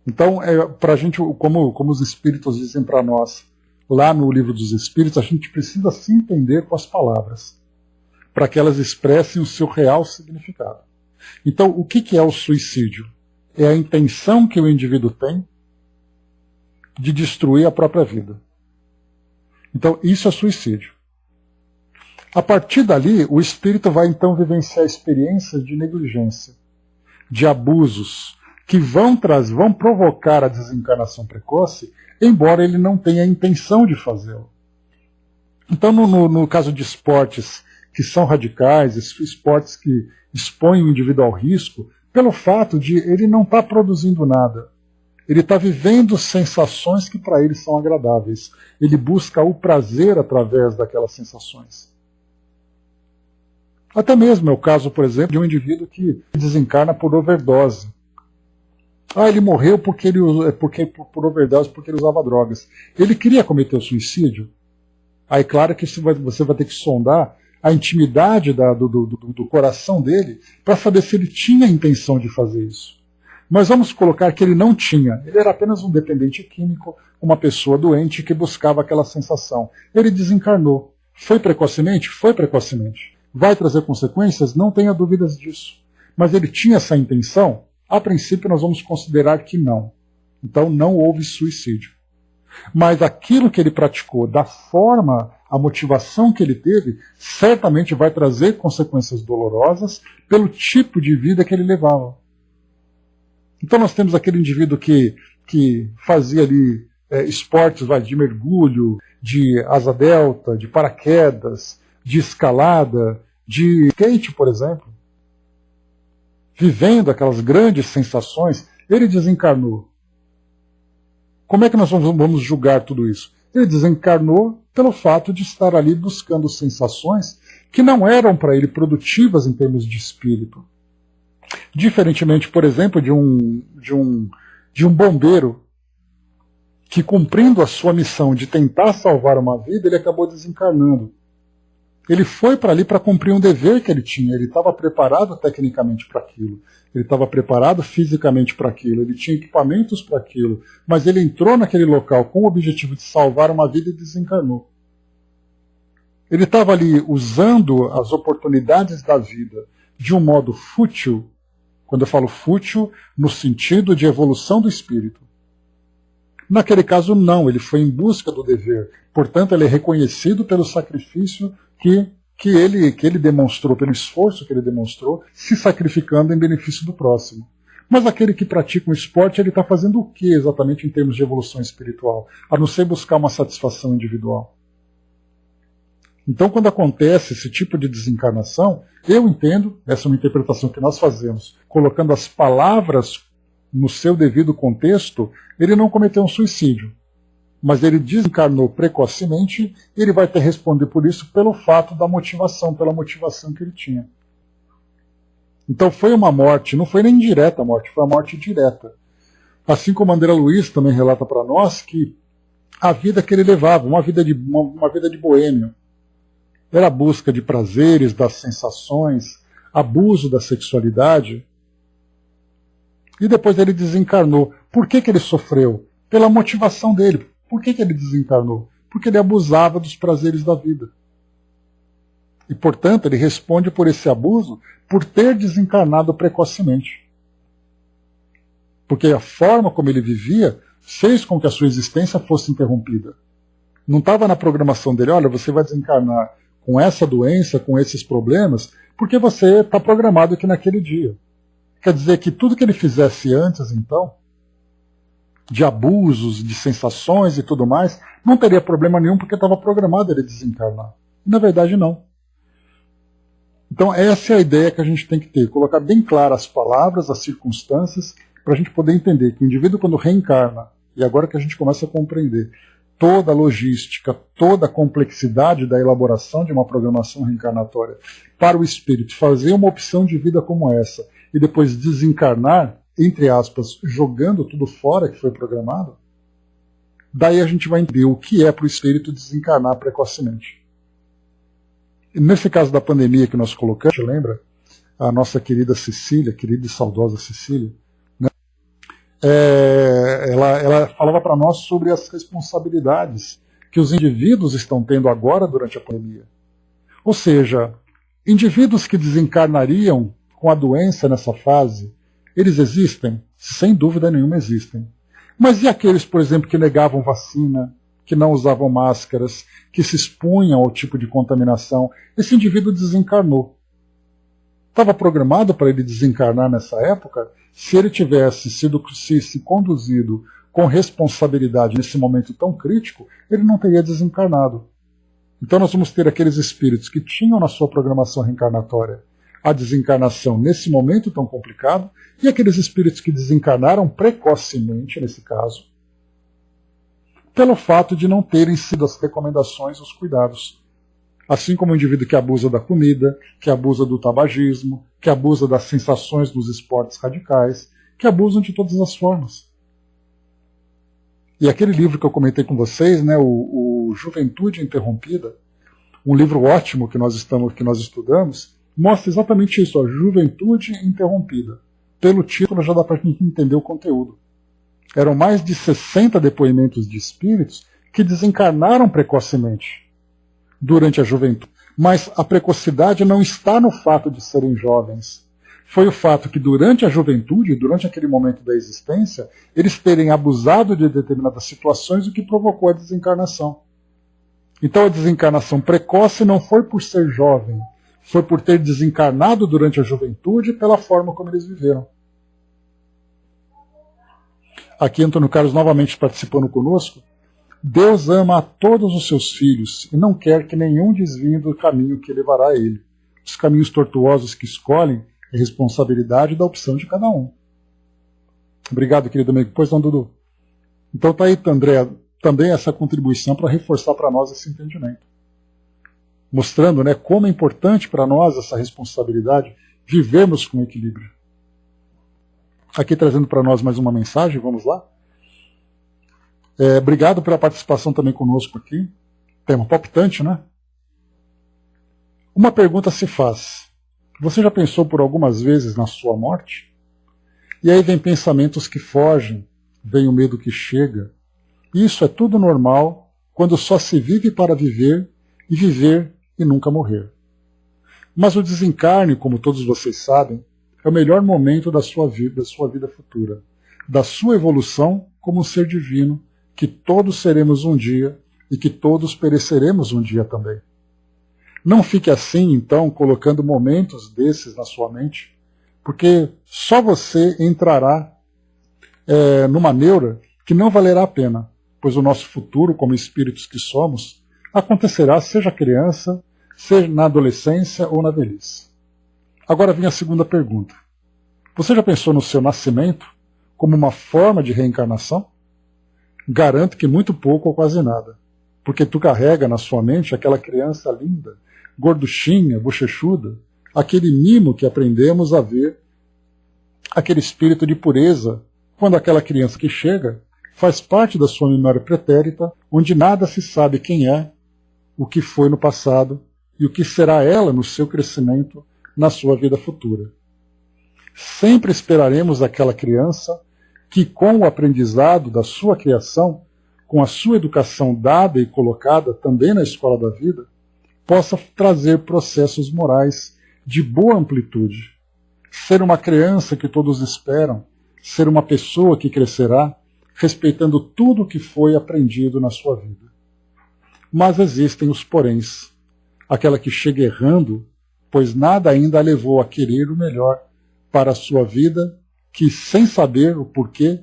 Então, para a gente, como os espíritos dizem para nós, lá no Livro dos Espíritos, a gente precisa se entender com as palavras, para que elas expressem o seu real significado. Então, o que é o suicídio? É a intenção que o indivíduo tem de destruir a própria vida. Então, isso é suicídio. A partir dali, o espírito vai então vivenciar experiências de negligência, de abusos, que vão provocar a desencarnação precoce, embora ele não tenha a intenção de fazê-lo. Então, no caso de esportes que são radicais, esportes que expõem o indivíduo ao risco, pelo fato de ele não estar produzindo nada. Ele está vivendo sensações que para ele são agradáveis. Ele busca o prazer através daquelas sensações. Até mesmo é o caso, por exemplo, de um indivíduo que desencarna por overdose. Ele morreu por overdose porque ele usava drogas. Ele queria cometer o suicídio? Aí claro que você vai ter que sondar a intimidade do coração dele para saber se ele tinha a intenção de fazer isso. Mas vamos colocar que ele não tinha. Ele era apenas um dependente químico, uma pessoa doente que buscava aquela sensação. Ele desencarnou. Foi precocemente? Foi precocemente. Vai trazer consequências? Não tenha dúvidas disso. Mas ele tinha essa intenção? A princípio nós vamos considerar que não. Então não houve suicídio. Mas aquilo que ele praticou, da forma, a motivação que ele teve, certamente vai trazer consequências dolorosas pelo tipo de vida que ele levava. Então nós temos aquele indivíduo que fazia ali esportes de mergulho, de asa delta, de paraquedas, de escalada, de skate, por exemplo. Vivendo aquelas grandes sensações, ele desencarnou. Como é que nós vamos julgar tudo isso? Ele desencarnou pelo fato de estar ali buscando sensações que não eram para ele produtivas em termos de espírito. Diferentemente, por exemplo, de um bombeiro que, cumprindo a sua missão de tentar salvar uma vida, ele acabou desencarnando. Ele foi para ali para cumprir um dever que ele tinha. Ele estava preparado tecnicamente para aquilo. Ele estava preparado fisicamente para aquilo. Ele tinha equipamentos para aquilo. Mas ele entrou naquele local com o objetivo de salvar uma vida e desencarnou. Ele estava ali usando as oportunidades da vida de um modo fútil. Quando eu falo fútil, no sentido de evolução do espírito. Naquele caso, não. Ele foi em busca do dever. Portanto, ele é reconhecido pelo sacrifício que ele demonstrou, pelo esforço que ele demonstrou, se sacrificando em benefício do próximo. Mas aquele que pratica um esporte, ele está fazendo o que exatamente em termos de evolução espiritual? A não ser buscar uma satisfação individual. Então, quando acontece esse tipo de desencarnação, eu entendo, essa é uma interpretação que nós fazemos, colocando as palavras no seu devido contexto, ele não cometeu um suicídio. Mas ele desencarnou precocemente e ele vai ter que responder por isso pelo fato da motivação, pela motivação que ele tinha. Então foi uma morte, não foi nem indireta a morte, foi uma morte direta. Assim como André Luiz também relata para nós que a vida que ele levava, uma vida de boêmio, era a busca de prazeres, das sensações, abuso da sexualidade. E depois ele desencarnou. Por que ele sofreu? Pela motivação dele. Por que ele desencarnou? Porque ele abusava dos prazeres da vida. E, portanto, ele responde por esse abuso por ter desencarnado precocemente. Porque a forma como ele vivia fez com que a sua existência fosse interrompida. Não estava na programação dele, olha, você vai desencarnar com essa doença, com esses problemas, porque você está programado aqui naquele dia. Quer dizer que tudo que ele fizesse antes, então, de abusos, de sensações e tudo mais, não teria problema nenhum porque estava programado ele desencarnar. E, na verdade, não. Então essa é a ideia que a gente tem que ter, colocar bem claras as palavras, as circunstâncias, para a gente poder entender que o indivíduo quando reencarna, e agora que a gente começa a compreender toda a logística, toda a complexidade da elaboração de uma programação reencarnatória para o espírito fazer uma opção de vida como essa e depois desencarnar, entre aspas, jogando tudo fora que foi programado, daí a gente vai entender o que é para o espírito desencarnar precocemente. E nesse caso da pandemia que nós colocamos, lembra? A nossa querida Cecília, querida e saudosa Cecília, né? Ela falava para nós sobre as responsabilidades que os indivíduos estão tendo agora durante a pandemia. Ou seja, indivíduos que desencarnariam com a doença nessa fase, eles existem? Sem dúvida nenhuma existem. Mas e aqueles, por exemplo, que negavam vacina, que não usavam máscaras, que se expunham ao tipo de contaminação? Esse indivíduo desencarnou. Estava programado para ele desencarnar nessa época? Se ele tivesse sido se conduzido com responsabilidade nesse momento tão crítico, ele não teria desencarnado. Então nós vamos ter aqueles espíritos que tinham na sua programação reencarnatória a desencarnação nesse momento tão complicado, e aqueles espíritos que desencarnaram precocemente, nesse caso, pelo fato de não terem sido as recomendações, os cuidados. Assim como o indivíduo que abusa da comida, que abusa do tabagismo, que abusa das sensações dos esportes radicais, que abusam de todas as formas. E aquele livro que eu comentei com vocês, né, o Juventude Interrompida, um livro ótimo que nós estudamos, mostra exatamente isso, a Juventude Interrompida. Pelo título já dá para a gente entender o conteúdo. Eram mais de 60 depoimentos de espíritos que desencarnaram precocemente durante a juventude. Mas a precocidade não está no fato de serem jovens. foi o fato que durante a juventude, durante aquele momento da existência, eles terem abusado de determinadas situações, o que provocou a desencarnação. Então a desencarnação precoce não foi por ser jovem, foi por ter desencarnado durante a juventude pela forma como eles viveram. Aqui Antônio Carlos novamente participando conosco. Deus ama a todos os seus filhos e não quer que nenhum desvie do caminho que levará a ele. Os caminhos tortuosos que escolhem é responsabilidade da opção de cada um. Obrigado, querido amigo. Pois não, Dudu? Então está aí, André, também essa contribuição para reforçar para nós esse entendimento. Mostrando, né, como é importante para nós essa responsabilidade, vivermos com equilíbrio. Aqui trazendo para nós mais uma mensagem, vamos lá? Obrigado pela participação também conosco aqui. Tema palpitante, né? Uma pergunta se faz. Você já pensou por algumas vezes na sua morte? E aí vem pensamentos que fogem, vem o medo que chega. Isso é tudo normal quando só se vive para viver e nunca morrer. Mas o desencarne, como todos vocês sabem, é o melhor momento da sua vida futura, da sua evolução como um ser divino, que todos seremos um dia e que todos pereceremos um dia também. Não fique assim, então, colocando momentos desses na sua mente, porque só você entrará numa neura que não valerá a pena, pois o nosso futuro, como espíritos que somos, acontecerá seja criança, seja na adolescência ou na velhice. Agora vem a segunda pergunta. Você já pensou no seu nascimento como uma forma de reencarnação? Garanto que muito pouco ou quase nada, porque tu carrega na sua mente aquela criança linda, gorduchinha, bochechuda, aquele mimo que aprendemos a ver, aquele espírito de pureza, quando aquela criança que chega faz parte da sua memória pretérita, onde nada se sabe quem é, o que foi no passado e o que será ela no seu crescimento, na sua vida futura. Sempre esperaremos aquela criança que, com o aprendizado da sua criação, com a sua educação dada e colocada também na escola da vida, possa trazer processos morais de boa amplitude. Ser uma criança que todos esperam, ser uma pessoa que crescerá, respeitando tudo o que foi aprendido na sua vida. Mas existem os poréns, aquela que chega errando, pois nada ainda a levou a querer o melhor para a sua vida, que, sem saber o porquê,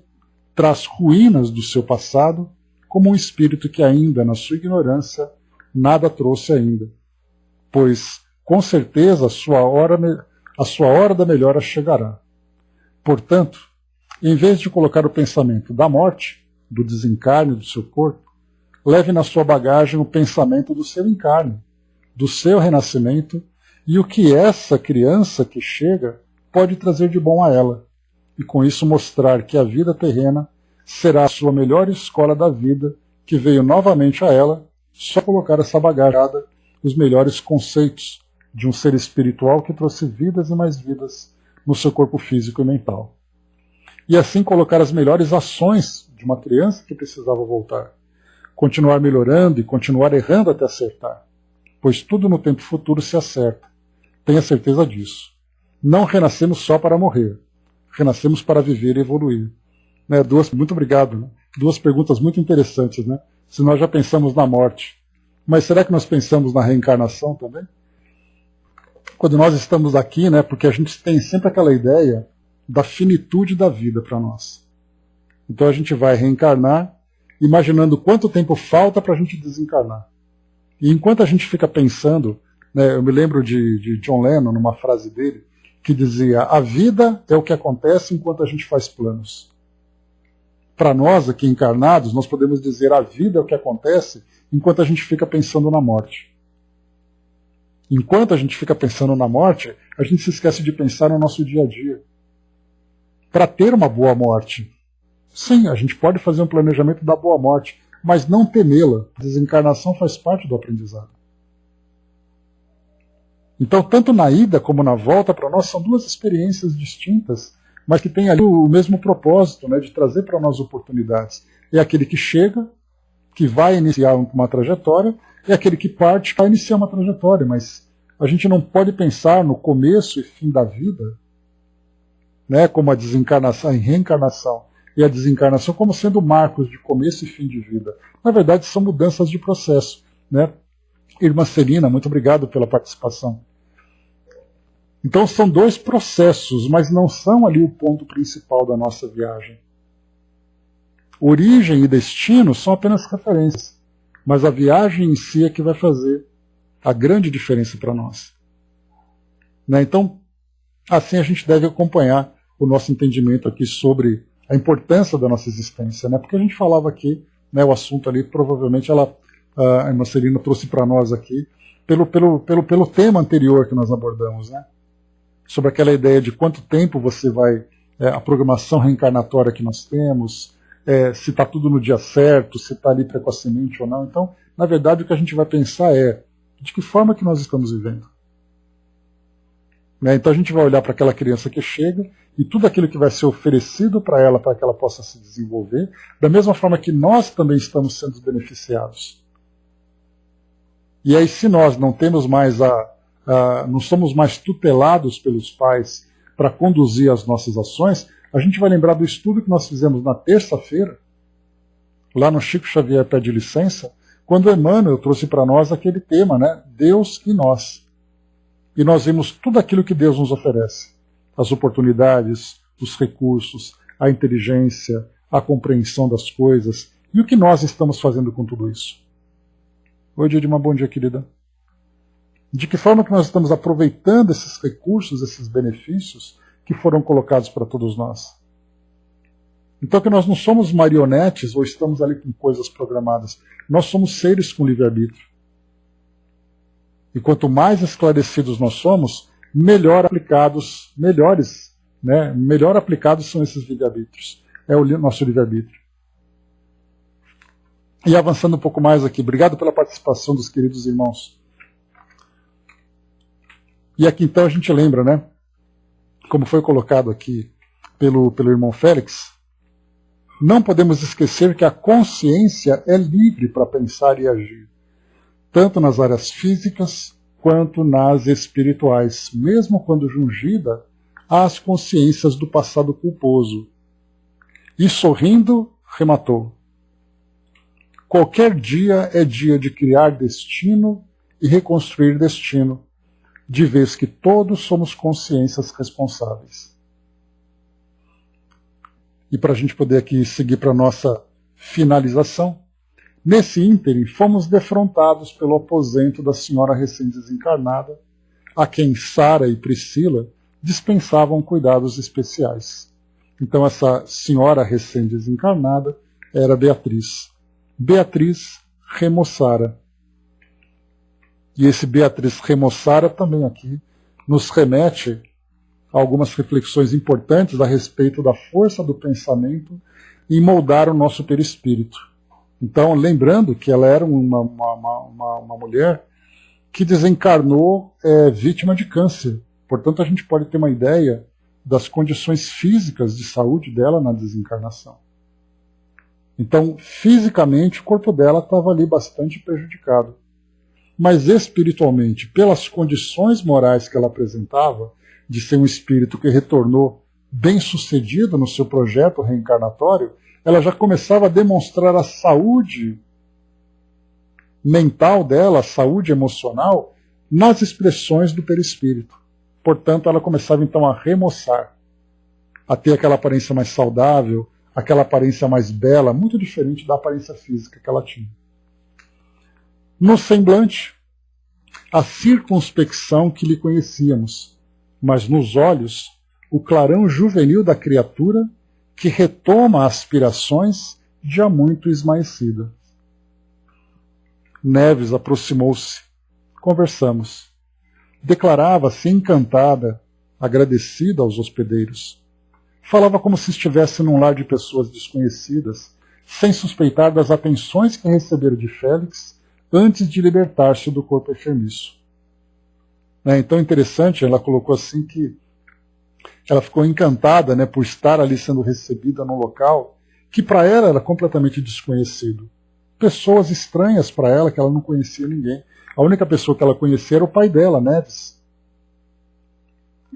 traz ruínas do seu passado, como um espírito que ainda, na sua ignorância, nada trouxe ainda. Pois, com certeza, a sua hora da melhora chegará. Portanto, em vez de colocar o pensamento da morte, do desencarne do seu corpo, leve na sua bagagem o pensamento do seu encarne, do seu renascimento e o que essa criança que chega pode trazer de bom a ela, e com isso mostrar que a vida terrena será a sua melhor escola da vida, que veio novamente a ela, só colocar essa bagagem, os melhores conceitos de um ser espiritual que trouxe vidas e mais vidas no seu corpo físico e mental. E assim colocar as melhores ações de uma criança que precisava voltar. Continuar melhorando e continuar errando até acertar, pois tudo no tempo futuro se acerta. Tenha certeza disso. Não renascemos só para morrer, renascemos para viver e evoluir. Né? Muito obrigado. Né? Duas perguntas muito interessantes. Né? Se nós já pensamos na morte, mas será que nós pensamos na reencarnação também? Quando nós estamos aqui, né, porque a gente tem sempre aquela ideia da finitude da vida para nós. Então a gente vai reencarnar imaginando quanto tempo falta para a gente desencarnar. E enquanto a gente fica pensando, né, eu me lembro de John Lennon, numa frase dele, que dizia: a vida é o que acontece enquanto a gente faz planos. Para nós, aqui encarnados, nós podemos dizer: a vida é o que acontece enquanto a gente fica pensando na morte. Enquanto a gente fica pensando na morte, a gente se esquece de pensar no nosso dia a dia. Para ter uma boa morte, sim, a gente pode fazer um planejamento da boa morte, mas não temê-la. A desencarnação faz parte do aprendizado. Então, tanto na ida como na volta, para nós são duas experiências distintas, mas que têm ali o mesmo propósito, né, de trazer para nós oportunidades. É aquele que chega, que vai iniciar uma trajetória, é aquele que parte para iniciar uma trajetória, mas a gente não pode pensar no começo e fim da vida né, como a desencarnação, a reencarnação e a desencarnação como sendo marcos de começo e fim de vida. Na verdade, são mudanças de processo, né? Irmã Celina, muito obrigado pela participação. Então são dois processos, mas não são ali o ponto principal da nossa viagem. Origem e destino são apenas referências, mas a viagem em si é que vai fazer a grande diferença para nós. Né? Então, assim a gente deve acompanhar o nosso entendimento aqui sobre a importância da nossa existência. Né? Porque a gente falava aqui, né, o assunto ali, provavelmente a irmã Celina trouxe para nós aqui, pelo tema anterior que nós abordamos, né? Sobre aquela ideia de quanto tempo você vai, a programação reencarnatória que nós temos, se está tudo no dia certo, se está ali precocemente ou não. Então, na verdade, o que a gente vai pensar é de que forma que nós estamos vivendo. Né? Então a gente vai olhar para aquela criança que chega e tudo aquilo que vai ser oferecido para ela que ela possa se desenvolver, da mesma forma que nós também estamos sendo beneficiados. E aí, se nós não temos mais não somos mais tutelados pelos pais para conduzir as nossas ações, a gente vai lembrar do estudo que nós fizemos na terça-feira, lá no Chico Xavier Pede Licença, quando Emmanuel trouxe para nós aquele tema, né? Deus e nós. E nós vimos tudo aquilo que Deus nos oferece. As oportunidades, os recursos, a inteligência, a compreensão das coisas. E o que nós estamos fazendo com tudo isso? Oi, Didima, bom dia, querida. De que forma que nós estamos aproveitando esses recursos, esses benefícios que foram colocados para todos nós? Então que nós não somos marionetes ou estamos ali com coisas programadas. Nós somos seres com livre-arbítrio. E quanto mais esclarecidos nós somos, melhor aplicados são esses livre-arbítrios. É o nosso livre-arbítrio. E avançando um pouco mais aqui, obrigado pela participação dos queridos irmãos. E aqui então a gente lembra, né, como foi colocado aqui pelo irmão Félix, não podemos esquecer que a consciência é livre para pensar e agir, tanto nas áreas físicas quanto nas espirituais, mesmo quando jungida às consciências do passado culposo. E sorrindo, rematou: qualquer dia é dia de criar destino e reconstruir destino, de vez que todos somos consciências responsáveis. E para a gente poder aqui seguir para a nossa finalização, nesse ínterim fomos defrontados pelo aposento da senhora recém-desencarnada, a quem Sara e Priscila dispensavam cuidados especiais. Então essa senhora recém-desencarnada era Beatriz. Beatriz Remoçara. E esse Beatriz Remoçara também aqui nos remete a algumas reflexões importantes a respeito da força do pensamento em moldar o nosso perispírito. Então, lembrando que ela era uma mulher que desencarnou vítima de câncer. Portanto, a gente pode ter uma ideia das condições físicas de saúde dela na desencarnação. Então, fisicamente, o corpo dela estava ali bastante prejudicado. Mas espiritualmente, pelas condições morais que ela apresentava, de ser um espírito que retornou bem-sucedido no seu projeto reencarnatório, ela já começava a demonstrar a saúde mental dela, a saúde emocional, nas expressões do perispírito. Portanto, ela começava então a remoçar, a ter aquela aparência mais saudável, aquela aparência mais bela, muito diferente da aparência física que ela tinha. No semblante, a circunspecção que lhe conhecíamos, mas nos olhos, o clarão juvenil da criatura que retoma aspirações já muito esmaecidas. Neves aproximou-se. Conversamos. Declarava-se encantada, agradecida aos hospedeiros. Falava como se estivesse num lar de pessoas desconhecidas, sem suspeitar das atenções que recebera de Félix antes de libertar-se do corpo enfermiço. Então, interessante, ela colocou assim que ela ficou encantada, né, por estar ali sendo recebida num local que para ela era completamente desconhecido. Pessoas estranhas para ela, que ela não conhecia ninguém. A única pessoa que ela conhecia era o pai dela, Neves.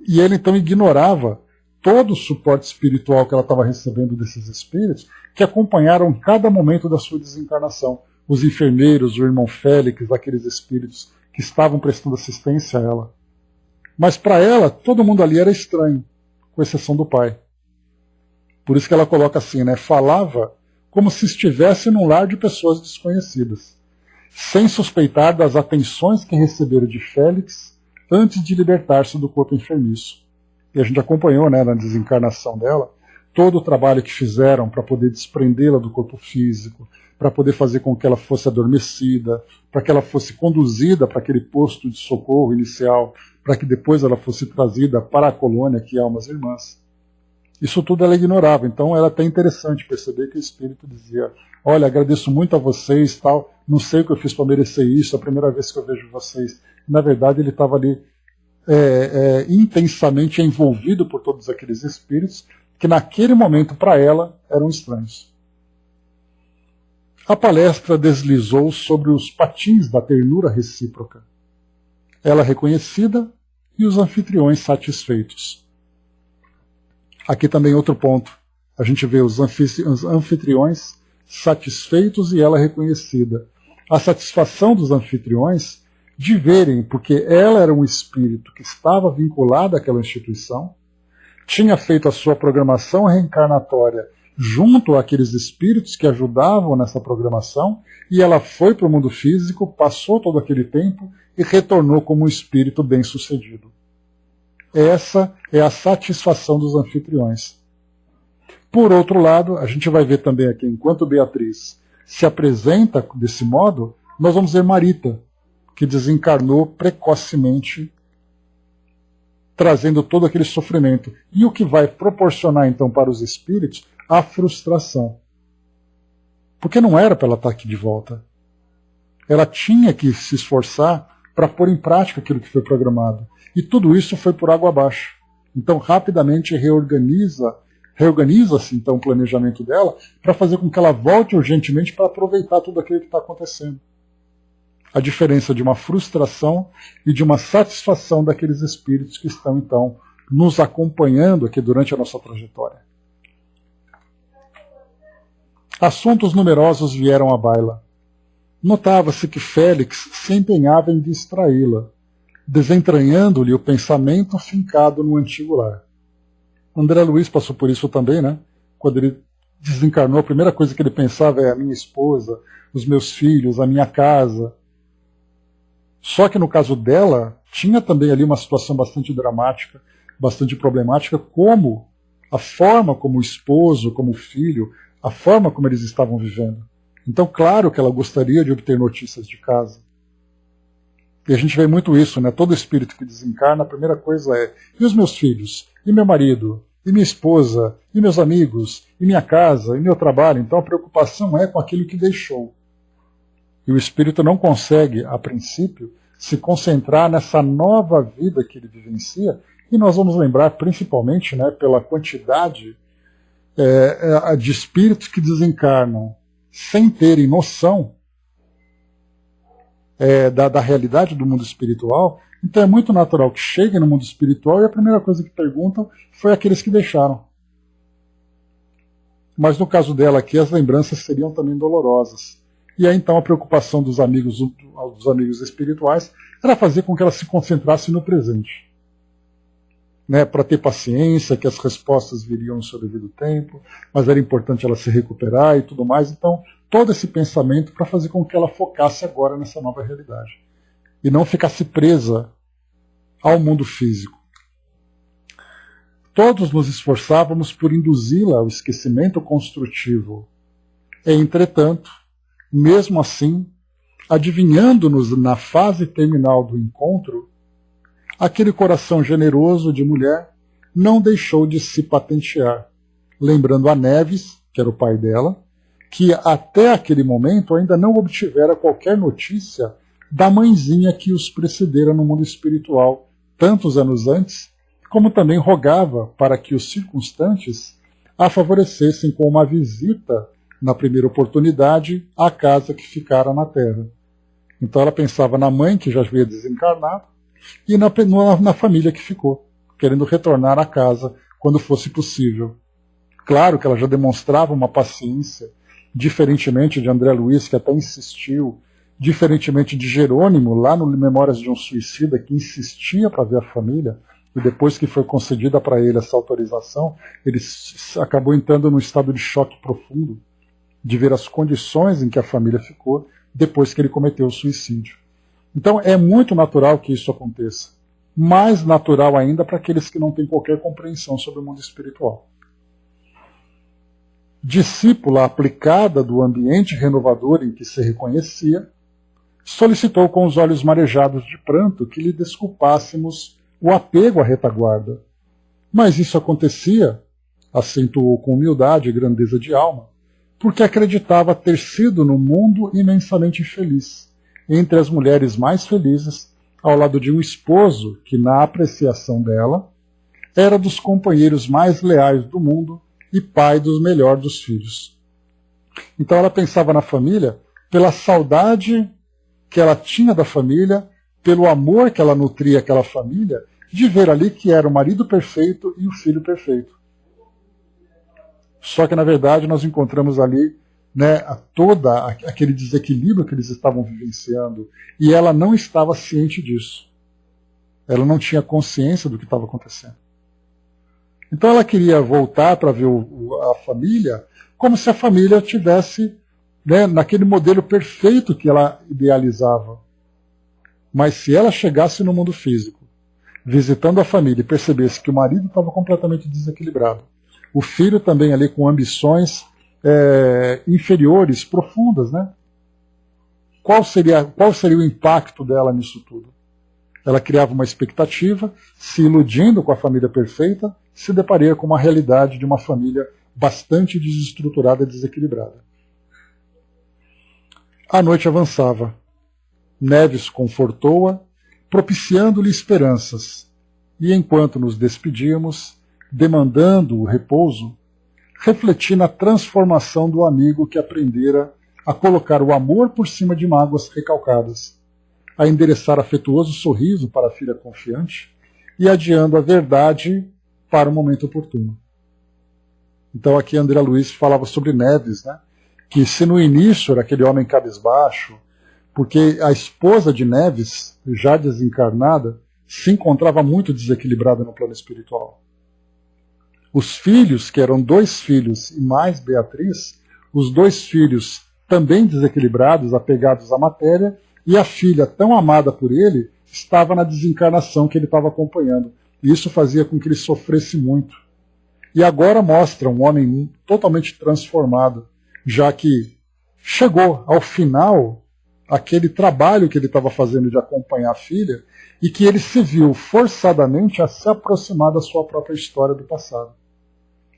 E ele então ignorava todo o suporte espiritual que ela estava recebendo desses espíritos, que acompanharam cada momento da sua desencarnação. Os enfermeiros, o irmão Félix, aqueles espíritos que estavam prestando assistência a ela. Mas para ela, todo mundo ali era estranho, com exceção do pai. Por isso que ela coloca assim, né? Falava como se estivesse num lar de pessoas desconhecidas, sem suspeitar das atenções que recebera de Félix antes de libertar-se do corpo enfermiço. E a gente acompanhou, né, na desencarnação dela, todo o trabalho que fizeram para poder desprendê-la do corpo físico, para poder fazer com que ela fosse adormecida, para que ela fosse conduzida para aquele posto de socorro inicial, para que depois ela fosse trazida para a colônia, que é Almas Irmãs. Isso tudo ela ignorava, então era até interessante perceber que o espírito dizia: olha, agradeço muito a vocês, tal, não sei o que eu fiz para merecer isso, é a primeira vez que eu vejo vocês. Na verdade, ele estava ali intensamente envolvido por todos aqueles espíritos que naquele momento para ela eram estranhos. A palestra deslizou sobre os patins da ternura recíproca. Ela reconhecida e os anfitriões satisfeitos. Aqui também outro ponto. A gente vê os anfitriões satisfeitos e ela reconhecida. A satisfação dos anfitriões de verem, porque ela era um espírito que estava vinculado àquela instituição, tinha feito a sua programação reencarnatória junto àqueles espíritos que ajudavam nessa programação, e ela foi para o mundo físico, passou todo aquele tempo e retornou como um espírito bem-sucedido. Essa é a satisfação dos anfitriões. Por outro lado, a gente vai ver também aqui, enquanto Beatriz se apresenta desse modo, nós vamos ver Marita, que desencarnou precocemente, trazendo todo aquele sofrimento. E o que vai proporcionar, então, para os espíritos, a frustração. Porque não era para ela estar aqui de volta. Ela tinha que se esforçar para pôr em prática aquilo que foi programado. E tudo isso foi por água abaixo. Então, rapidamente reorganiza-se então o planejamento dela para fazer com que ela volte urgentemente para aproveitar tudo aquilo que está acontecendo. A diferença de uma frustração e de uma satisfação daqueles espíritos que estão, então, nos acompanhando aqui durante a nossa trajetória. Assuntos numerosos vieram à baila. Notava-se que Félix se empenhava em distraí-la, desentranhando-lhe o pensamento fincado no antigo lar. André Luiz passou por isso também, né? Quando ele desencarnou, a primeira coisa que ele pensava é a minha esposa, os meus filhos, a minha casa. Só que no caso dela, tinha também ali uma situação bastante dramática, bastante problemática, como a forma como o esposo, como o filho, a forma como eles estavam vivendo. Então, claro que ela gostaria de obter notícias de casa. E a gente vê muito isso, né? Todo espírito que desencarna, a primeira coisa é: e os meus filhos? E meu marido? E minha esposa? E meus amigos? E minha casa? E meu trabalho? Então a preocupação é com aquilo que deixou. E o espírito não consegue, a princípio, se concentrar nessa nova vida que ele vivencia. E nós vamos lembrar, principalmente, né, pela quantidade de espíritos que desencarnam sem terem noção da realidade do mundo espiritual. Então é muito natural que cheguem no mundo espiritual e a primeira coisa que perguntam foi aqueles que deixaram. Mas no caso dela aqui, as lembranças seriam também dolorosas. E aí então a preocupação dos amigos espirituais era fazer com que ela se concentrasse no presente. Né, para ter paciência, que as respostas viriam no seu devido tempo, mas era importante ela se recuperar e tudo mais. Então, todo esse pensamento para fazer com que ela focasse agora nessa nova realidade e não ficasse presa ao mundo físico. Todos nos esforçávamos por induzi-la ao esquecimento construtivo. Entretanto, mesmo assim, adivinhando-nos na fase terminal do encontro, aquele coração generoso de mulher não deixou de se patentear, lembrando a Neves, que era o pai dela, que até aquele momento ainda não obtivera qualquer notícia da mãezinha que os precedera no mundo espiritual tantos anos antes, como também rogava para que os circunstantes a favorecessem com uma visita, na primeira oportunidade, à casa que ficara na terra. Então ela pensava na mãe, que já havia desencarnado, e na família que ficou, querendo retornar à casa quando fosse possível. Claro que ela já demonstrava uma paciência, diferentemente de André Luiz, que até insistiu, diferentemente de Jerônimo, lá no Memórias de um Suicida, que insistia para ver a família, e depois que foi concedida para ele essa autorização, ele acabou entrando num estado de choque profundo, de ver as condições em que a família ficou depois que ele cometeu o suicídio. Então é muito natural que isso aconteça. Mais natural ainda para aqueles que não têm qualquer compreensão sobre o mundo espiritual. Discípula aplicada do ambiente renovador em que se reconhecia, solicitou com os olhos marejados de pranto que lhe desculpássemos o apego à retaguarda. Mas isso acontecia, acentuou com humildade e grandeza de alma, porque acreditava ter sido no mundo imensamente feliz, entre as mulheres mais felizes, ao lado de um esposo que, na apreciação dela, era dos companheiros mais leais do mundo e pai dos melhores dos filhos. Então ela pensava na família pela saudade que ela tinha da família, pelo amor que ela nutria aquela família, de ver ali que era o marido perfeito e o filho perfeito. Só que, na verdade, nós encontramos ali, né, toda aquele desequilíbrio que eles estavam vivenciando, e ela não estava ciente disso. Ela não tinha consciência do que estava acontecendo. Então ela queria voltar para ver a família como se a família tivesse, né, naquele modelo perfeito que ela idealizava. Mas se ela chegasse no mundo físico, visitando a família e percebesse que o marido estava completamente desequilibrado, o filho também ali com ambições inferiores, profundas, né? Qual seria o impacto dela nisso tudo? Ela criava uma expectativa, se iludindo com a família perfeita, se deparia com uma realidade de uma família bastante desestruturada e desequilibrada. A noite avançava. Neves confortou-a, propiciando-lhe esperanças, e enquanto nos despedíamos, demandando o repouso, refleti na transformação do amigo que aprendera a colocar o amor por cima de mágoas recalcadas, a endereçar afetuoso sorriso para a filha confiante e adiando a verdade para o momento oportuno. Então aqui André Luiz falava sobre Neves, né? Que se no início era aquele homem cabisbaixo, porque a esposa de Neves, já desencarnada, se encontrava muito desequilibrada no plano espiritual. Os filhos, que eram 2 filhos e mais Beatriz, os 2 filhos também desequilibrados, apegados à matéria, e a filha, tão amada por ele, estava na desencarnação que ele estava acompanhando. E isso fazia com que ele sofresse muito. E agora mostra um homem totalmente transformado, já que chegou ao final aquele trabalho que ele estava fazendo de acompanhar a filha e que ele se viu forçadamente a se aproximar da sua própria história do passado.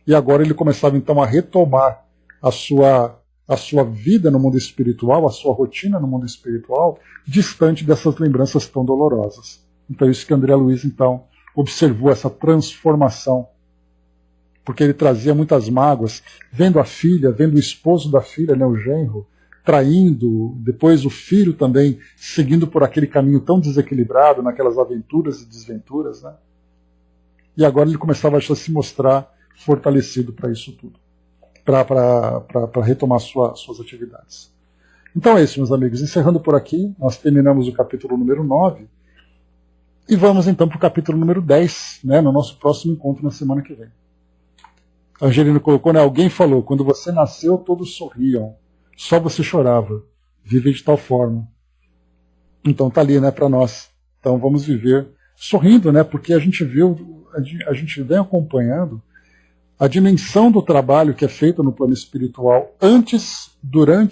E agora ele começava então a retomar a sua vida no mundo espiritual, a sua rotina no mundo espiritual, distante dessas lembranças tão dolorosas. Então isso que André Luiz então observou, essa transformação, porque ele trazia muitas mágoas, vendo a filha, vendo o esposo da filha, né, o genro, traindo, depois o filho também seguindo por aquele caminho tão desequilibrado, naquelas aventuras e desventuras, né? E agora ele começava a se mostrar fortalecido para isso tudo, para retomar suas atividades. Então é isso, meus amigos. Encerrando por aqui, nós terminamos o capítulo número 9 e vamos então para o capítulo número 10, né, no nosso próximo encontro na semana que vem. A Angelina colocou, né, alguém falou, quando você nasceu todos sorriam, só você chorava, vive de tal forma. Então tá ali, né, para nós. Então vamos viver sorrindo, né, porque a gente vem acompanhando a dimensão do trabalho que é feito no plano espiritual antes, durante